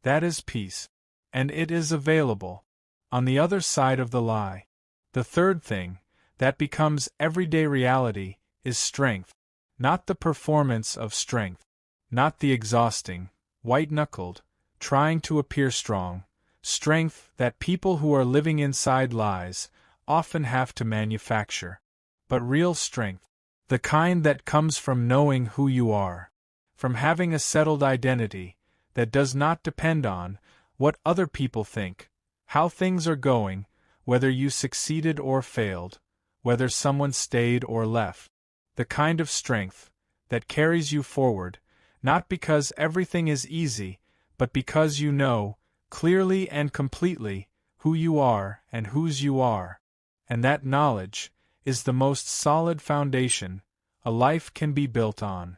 That is peace. And it is available on the other side of the lie. The third thing that becomes everyday reality is strength. Not the performance of strength. Not the exhausting, white-knuckled, trying to appear strong, strength that people who are living inside lies often have to manufacture. But real strength, the kind that comes from knowing who you are, from having a settled identity that does not depend on what other people think, how things are going, whether you succeeded or failed, whether someone stayed or left. The kind of strength that carries you forward, not because everything is easy, but because you know, clearly and completely, who you are and whose you are. And that knowledge is the most solid foundation a life can be built on.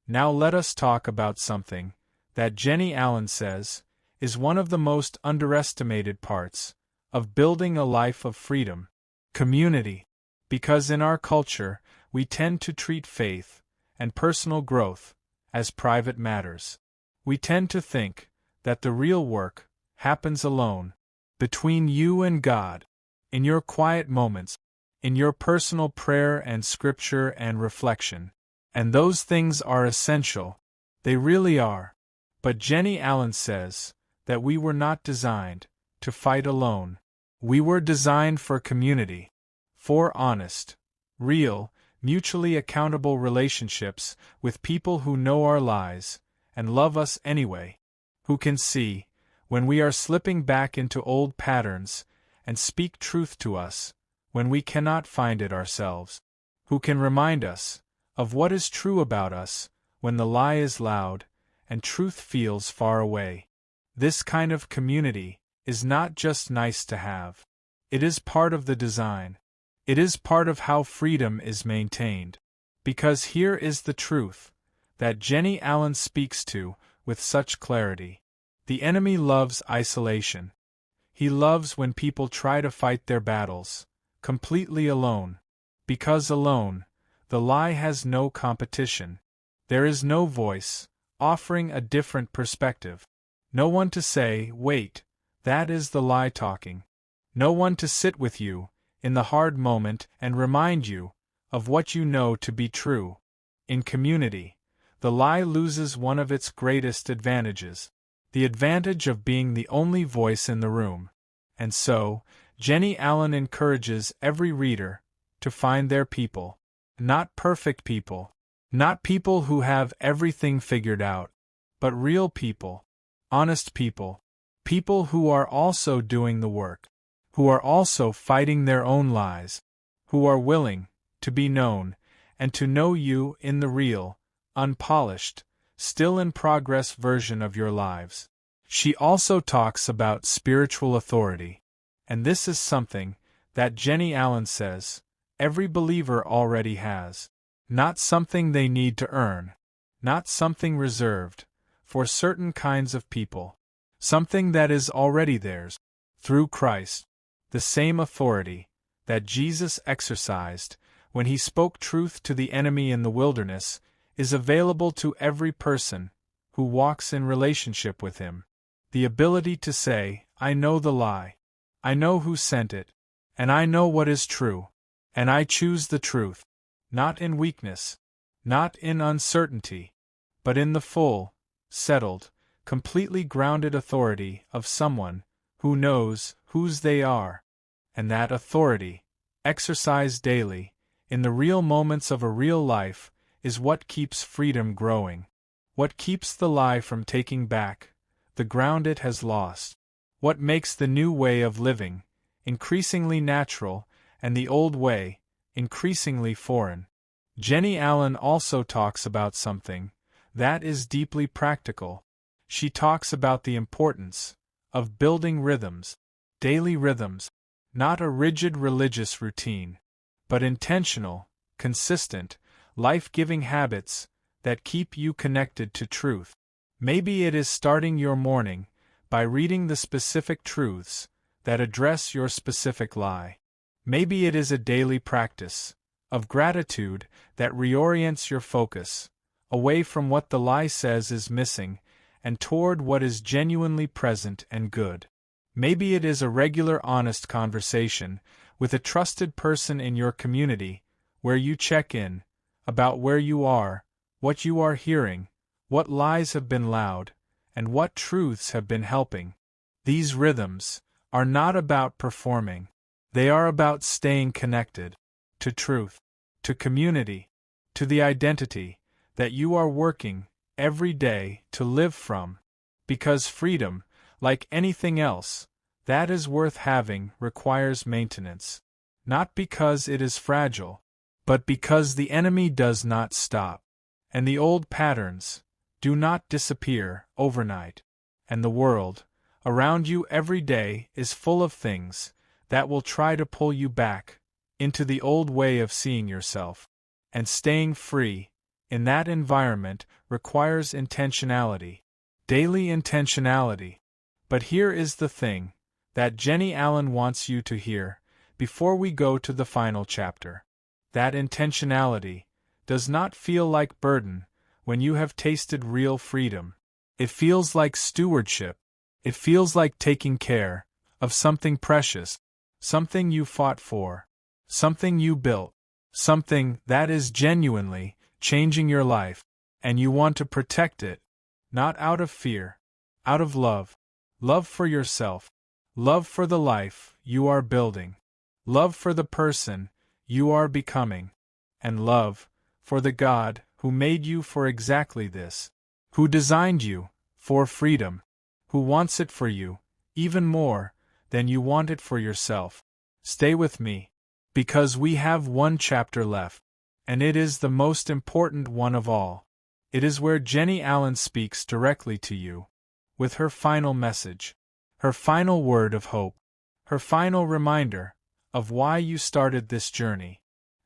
Now let us talk about something that Jennie Allen says is one of the most underestimated parts of building a life of freedom: community. Because in our culture, we tend to treat faith and personal growth as private matters. We tend to think that the real work happens alone, between you and God, in your quiet moments, in your personal prayer and scripture and reflection. And those things are essential. They really are. But Jennie Allen says that we were not designed to fight alone. We were designed for community, for honest, real, mutually accountable relationships with people who know our lies and love us anyway, who can see when we are slipping back into old patterns and speak truth to us when we cannot find it ourselves, who can remind us of what is true about us when the lie is loud and truth feels far away. This kind of community is not just nice to have. It is part of the design. It is part of how freedom is maintained. Because here is the truth that Jennie Allen speaks to with such clarity. The enemy loves isolation. He loves when people try to fight their battles completely alone. Because alone, the lie has no competition. There is no voice offering a different perspective. No one to say, "Wait, that is the lie talking." No one to sit with you in the hard moment and remind you of what you know to be true. In community, the lie loses one of its greatest advantages: the advantage of being the only voice in the room. And so, Jennie Allen encourages every reader to find their people. Not perfect people, not people who have everything figured out, but real people, honest people, people who are also doing the work, who are also fighting their own lies, who are willing to be known and to know you in the real, unpolished, still in progress version of your lives. She also talks about spiritual authority. And this is something that Jennie Allen says every believer already has. Not something they need to earn. Not something reserved for certain kinds of people. Something that is already theirs, through Christ. The same authority that Jesus exercised when he spoke truth to the enemy in the wilderness is available to every person who walks in relationship with him. The ability to say, "I know the lie. I know who sent it, and I know what is true, and I choose the truth," not in weakness, not in uncertainty, but in the full, settled, completely grounded authority of someone who knows whose they are. And that authority, exercised daily, in the real moments of a real life, is what keeps freedom growing. What keeps the lie from taking back the ground it has lost. What makes the new way of living increasingly natural and the old way increasingly foreign. Jennie Allen also talks about something that is deeply practical. She talks about the importance of building rhythms, daily rhythms, not a rigid religious routine, but intentional, consistent, life-giving habits that keep you connected to truth. Maybe it is starting your morning by reading the specific truths that address your specific lie. Maybe it is a daily practice of gratitude that reorients your focus away from what the lie says is missing and toward what is genuinely present and good. Maybe it is a regular honest conversation with a trusted person in your community where you check in about where you are, what you are hearing, what lies have been loud, and what truths have been helping. These rhythms are not about performing. They are about staying connected to truth, to community, to the identity that you are working every day to live from. Because freedom, like anything else that is worth having, requires maintenance. Not because it is fragile, but because the enemy does not stop. And the old patterns do not disappear overnight. And the world around you every day is full of things that will try to pull you back into the old way of seeing yourself. And staying free in that environment requires intentionality. Daily intentionality. But here is the thing that Jennie Allen wants you to hear before we go to the final chapter. That intentionality does not feel like burden when you have tasted real freedom. It feels like stewardship. It feels like taking care of something precious, something you fought for, something you built, something that is genuinely changing your life, and you want to protect it, not out of fear, out of love. Love for yourself, love for the life you are building, love for the person you are becoming, and love for the God who made you for exactly this, who designed you for freedom, who wants it for you even more than you want it for yourself. Stay with me, because we have one chapter left, and it is the most important one of all. It is where Jennie Allen speaks directly to you, with her final message, her final word of hope, her final reminder of why you started this journey,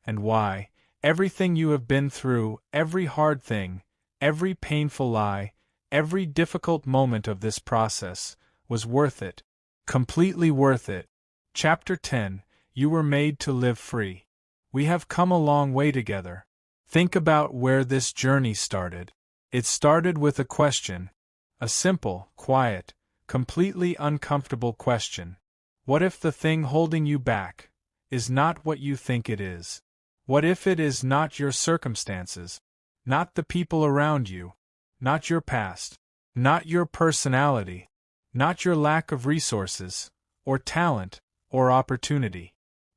and why everything you have been through, every hard thing, every painful lie, every difficult moment of this process, was worth it, completely worth it. Chapter 10. You were made to live free. We have come a long way together. Think about where this journey started. It started with a question. A simple, quiet, completely uncomfortable question. What if the thing holding you back is not what you think it is? What if it is not your circumstances, not the people around you, not your past, not your personality, not your lack of resources, or talent, or opportunity,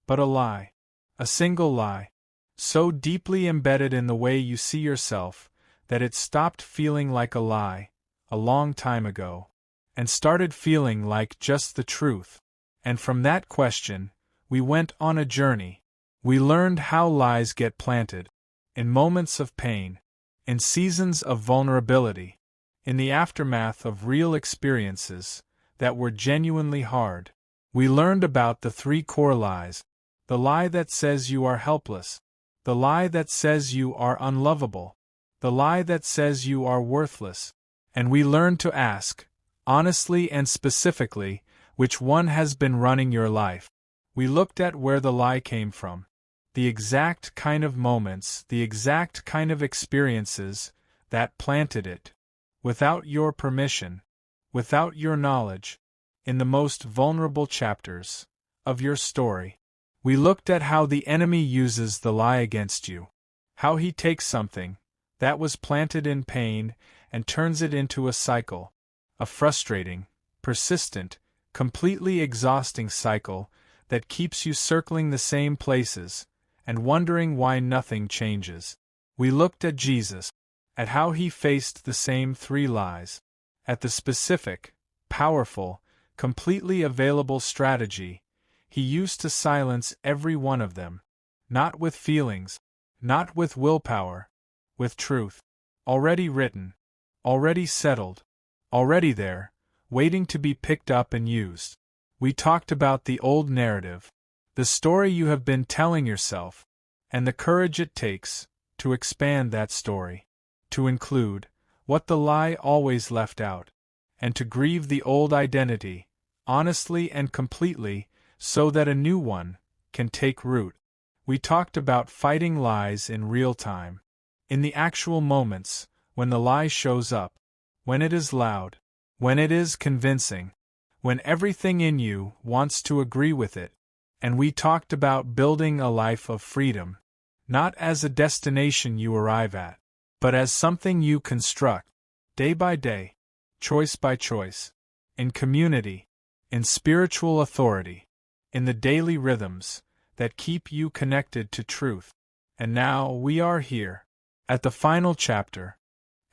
but a lie, a single lie, so deeply embedded in the way you see yourself that it stopped feeling like a lie a long time ago, and started feeling like just the truth. And from that question, we went on a journey. We learned how lies get planted, in moments of pain, in seasons of vulnerability, in the aftermath of real experiences that were genuinely hard. We learned about the three core lies: the lie that says you are helpless, the lie that says you are unlovable, the lie that says you are worthless. And we learned to ask, honestly and specifically, which one has been running your life. We looked at where the lie came from, the exact kind of moments, the exact kind of experiences that planted it, without your permission, without your knowledge, in the most vulnerable chapters of your story. We looked at how the enemy uses the lie against you, how he takes something that was planted in pain and turns it into a cycle, a frustrating, persistent, completely exhausting cycle that keeps you circling the same places and wondering why nothing changes. We looked at Jesus, at how he faced the same three lies, at the specific, powerful, completely available strategy he used to silence every one of them, not with feelings, not with willpower, with truth, already written, already settled, already there, waiting to be picked up and used. We talked about the old narrative, the story you have been telling yourself, and the courage it takes to expand that story, to include what the lie always left out, and to grieve the old identity, honestly and completely, so that a new one can take root. We talked about fighting lies in real time, in the actual moments when the lie shows up, when it is loud, when it is convincing, when everything in you wants to agree with it. And we talked about building a life of freedom, not as a destination you arrive at, but as something you construct, day by day, choice by choice, in community, in spiritual authority, in the daily rhythms that keep you connected to truth. And now we are here, at the final chapter,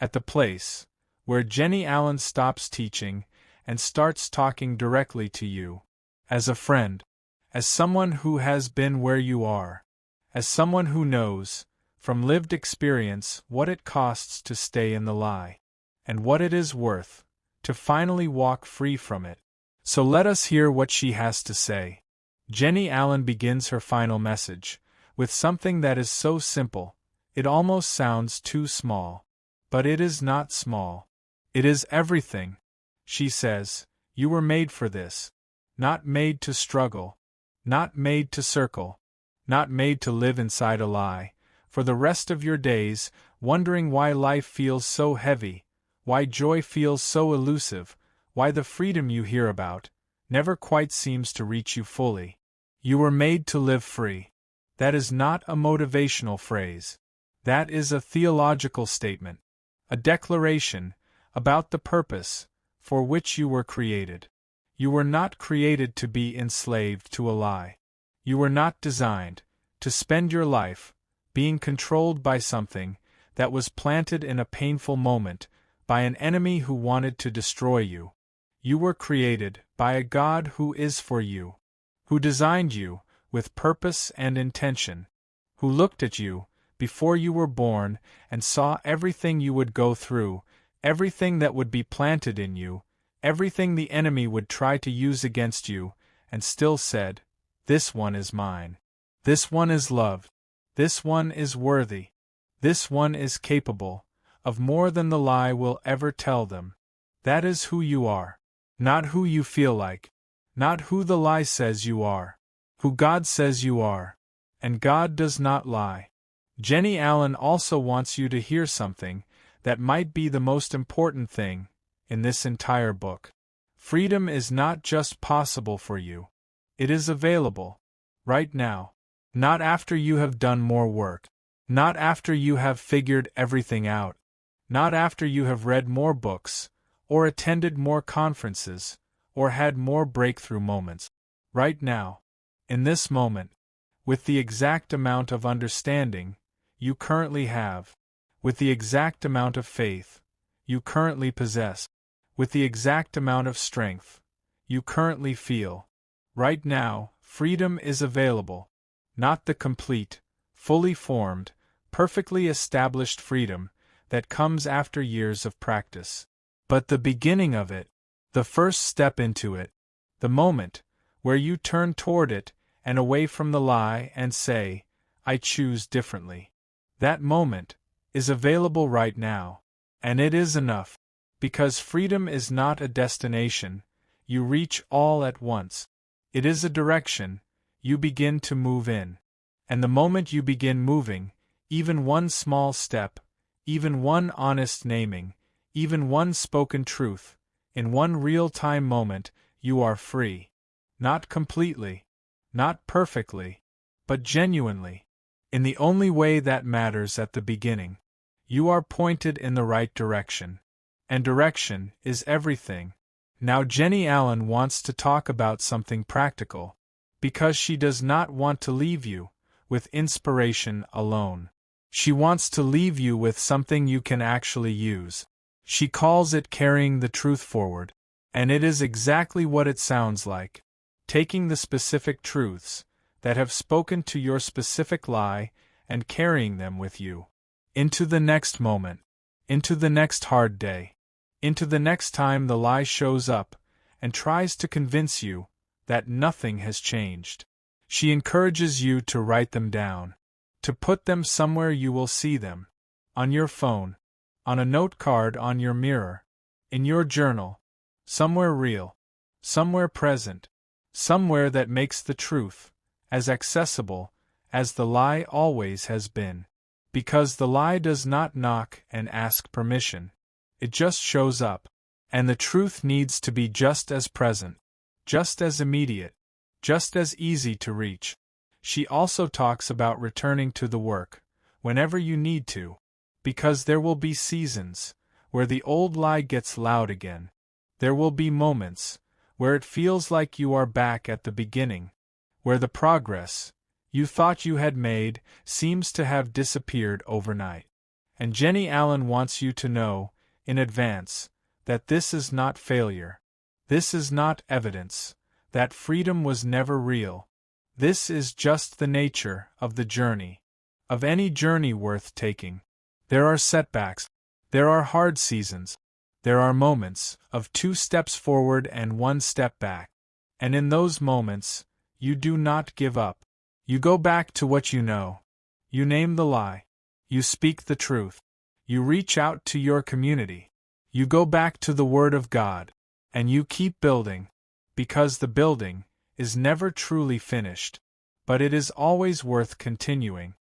at the place where Jennie Allen stops teaching and starts talking directly to you, as a friend, as someone who has been where you are, as someone who knows, from lived experience, what it costs to stay in the lie, and what it is worth to finally walk free from it. So let us hear what she has to say. Jennie Allen begins her final message with something that is so simple, it almost sounds too small. But it is not small. It is everything. She says, you were made for this. Not made to struggle. Not made to circle. Not made to live inside a lie, for the rest of your days, wondering why life feels so heavy, why joy feels so elusive, why the freedom you hear about never quite seems to reach you fully. You were made to live free. That is not a motivational phrase. That is a theological statement, a declaration about the purpose for which you were created. You were not created to be enslaved to a lie. You were not designed to spend your life being controlled by something that was planted in a painful moment by an enemy who wanted to destroy you. You were created by a God who is for you, who designed you with purpose and intention, who looked at you before you were born and saw everything you would go through, everything that would be planted in you, everything the enemy would try to use against you, and still said, "This one is mine. This one is loved. This one is worthy. This one is capable of more than the lie will ever tell them." That is who you are. Not who you feel like. Not who the lie says you are. Who God says you are. And God does not lie. Jennie Allen also wants you to hear something that might be the most important thing in this entire book. Freedom is not just possible for you. It is available. Right now. Not after you have done more work. Not after you have figured everything out. Not after you have read more books, or attended more conferences, or had more breakthrough moments. Right now. In this moment. With the exact amount of understanding you currently have. With the exact amount of faith you currently possess. With the exact amount of strength you currently feel. Right now, freedom is available. Not the complete, fully formed, perfectly established freedom that comes after years of practice, but the beginning of it, the first step into it, the moment where you turn toward it and away from the lie and say, "I choose differently." That moment is available right now, and it is enough, because freedom is not a destination you reach all at once. It is a direction you begin to move in. And the moment you begin moving, even one small step, even one honest naming, even one spoken truth, in one real-time moment, you are free. Not completely, not perfectly, but genuinely. In the only way that matters at the beginning. You are pointed in the right direction. And direction is everything. Now Jennie Allen wants to talk about something practical, because she does not want to leave you with inspiration alone. She wants to leave you with something you can actually use. She calls it carrying the truth forward. And it is exactly what it sounds like. Taking the specific truths that have spoken to your specific lie and carrying them with you into the next moment, into the next hard day, into the next time the lie shows up and tries to convince you that nothing has changed. She encourages you to write them down, to put them somewhere you will see them, on your phone, on a note card on your mirror, in your journal, somewhere real, somewhere present, somewhere that makes the truth as accessible as the lie always has been. Because the lie does not knock and ask permission. It just shows up. And the truth needs to be just as present, just as immediate, just as easy to reach. She also talks about returning to the work, whenever you need to, because there will be seasons where the old lie gets loud again. There will be moments where it feels like you are back at the beginning, where the progress you thought you had made seems to have disappeared overnight. And Jennie Allen wants you to know, in advance, that this is not failure. This is not evidence that freedom was never real. This is just the nature of the journey, of any journey worth taking. There are setbacks, there are hard seasons, there are moments of 2 steps forward and 1 step back. And in those moments, you do not give up. You go back to what you know. You name the lie. You speak the truth. You reach out to your community. You go back to the Word of God. And you keep building, because the building is never truly finished, but it is always worth continuing.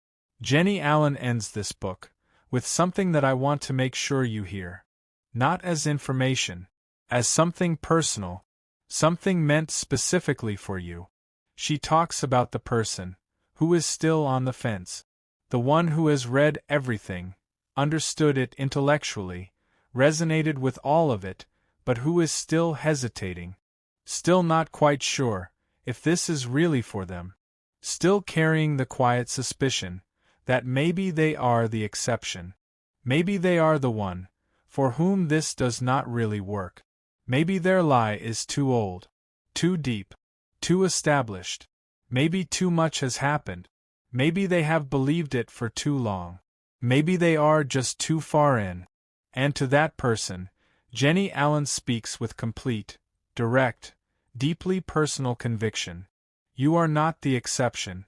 Jennie Allen ends this book with something that I want to make sure you hear. Not as information, as something personal, something meant specifically for you. She talks about the person who is still on the fence, the one who has read everything, understood it intellectually, resonated with all of it, but who is still hesitating, still not quite sure if this is really for them, still carrying the quiet suspicion that maybe they are the exception, maybe they are the one for whom this does not really work, maybe their lie is too old, too deep, too established, maybe too much has happened, maybe they have believed it for too long, maybe they are just too far in, and to that person, Jennie Allen speaks with complete, direct, deeply personal conviction. You are not the exception.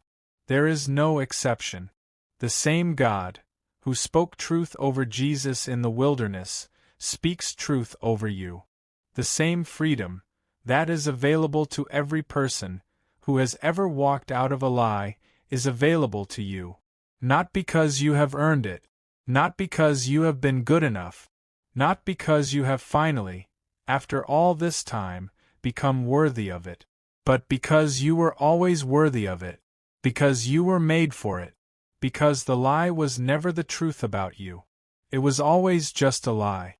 There is no exception. The same God, who spoke truth over Jesus in the wilderness, speaks truth over you. The same freedom that is available to every person who has ever walked out of a lie is available to you. Not because you have earned it, not because you have been good enough, not because you have finally, after all this time, become worthy of it, but because you were always worthy of it, because you were made for it, because the lie was never the truth about you. It was always just a lie.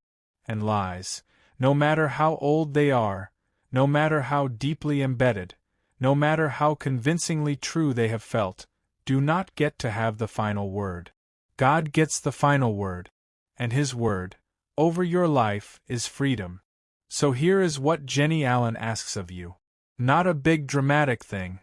And lies, no matter how old they are, no matter how deeply embedded, no matter how convincingly true they have felt, do not get to have the final word. God gets the final word, and His word over your life is freedom. So here is what Jennie Allen asks of you. Not a big dramatic thing.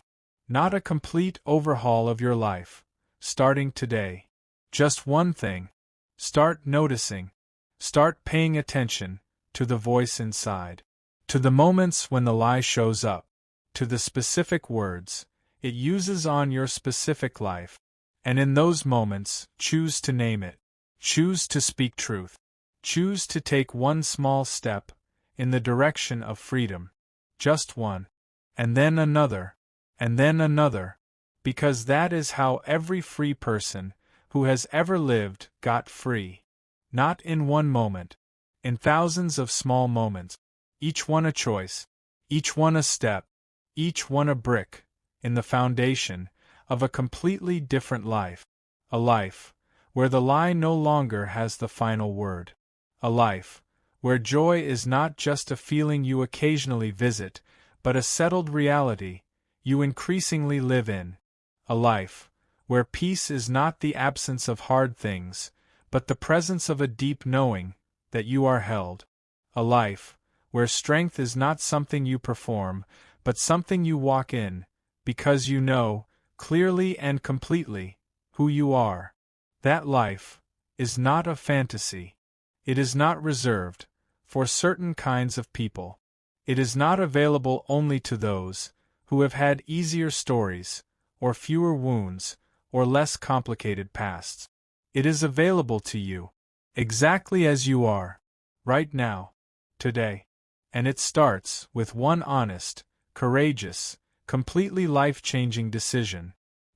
Not a complete overhaul of your life, starting today. Just one thing. Start noticing. Start paying attention to the voice inside. To the moments when the lie shows up. To the specific words it uses on your specific life. And in those moments, choose to name it. Choose to speak truth. Choose to take one small step in the direction of freedom. Just one. And then another. And then another. Because that is how every free person who has ever lived got free. Not in one moment. In thousands of small moments. Each one a choice. Each one a step. Each one a brick in the foundation of a completely different life. A life where the lie no longer has the final word. A life where joy is not just a feeling you occasionally visit, but a settled reality you increasingly live in. A life where peace is not the absence of hard things, but the presence of a deep knowing that you are held. A life where strength is not something you perform, but something you walk in, because you know, clearly and completely, who you are. That life is not a fantasy. It is not reserved for certain kinds of people. It is not available only to those who have had easier stories, or fewer wounds, or less complicated pasts. It is available to you, exactly as you are, right now, today. And it starts with one honest, courageous, completely life-changing decision: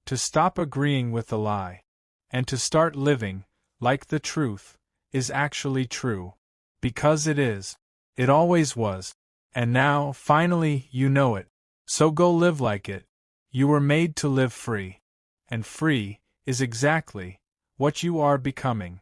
to stop agreeing with the lie, and to start living like the truth is actually true. Because it is. It always was. And now, finally, you know it. So go live like it. You were made to live free. And free is exactly what you are becoming.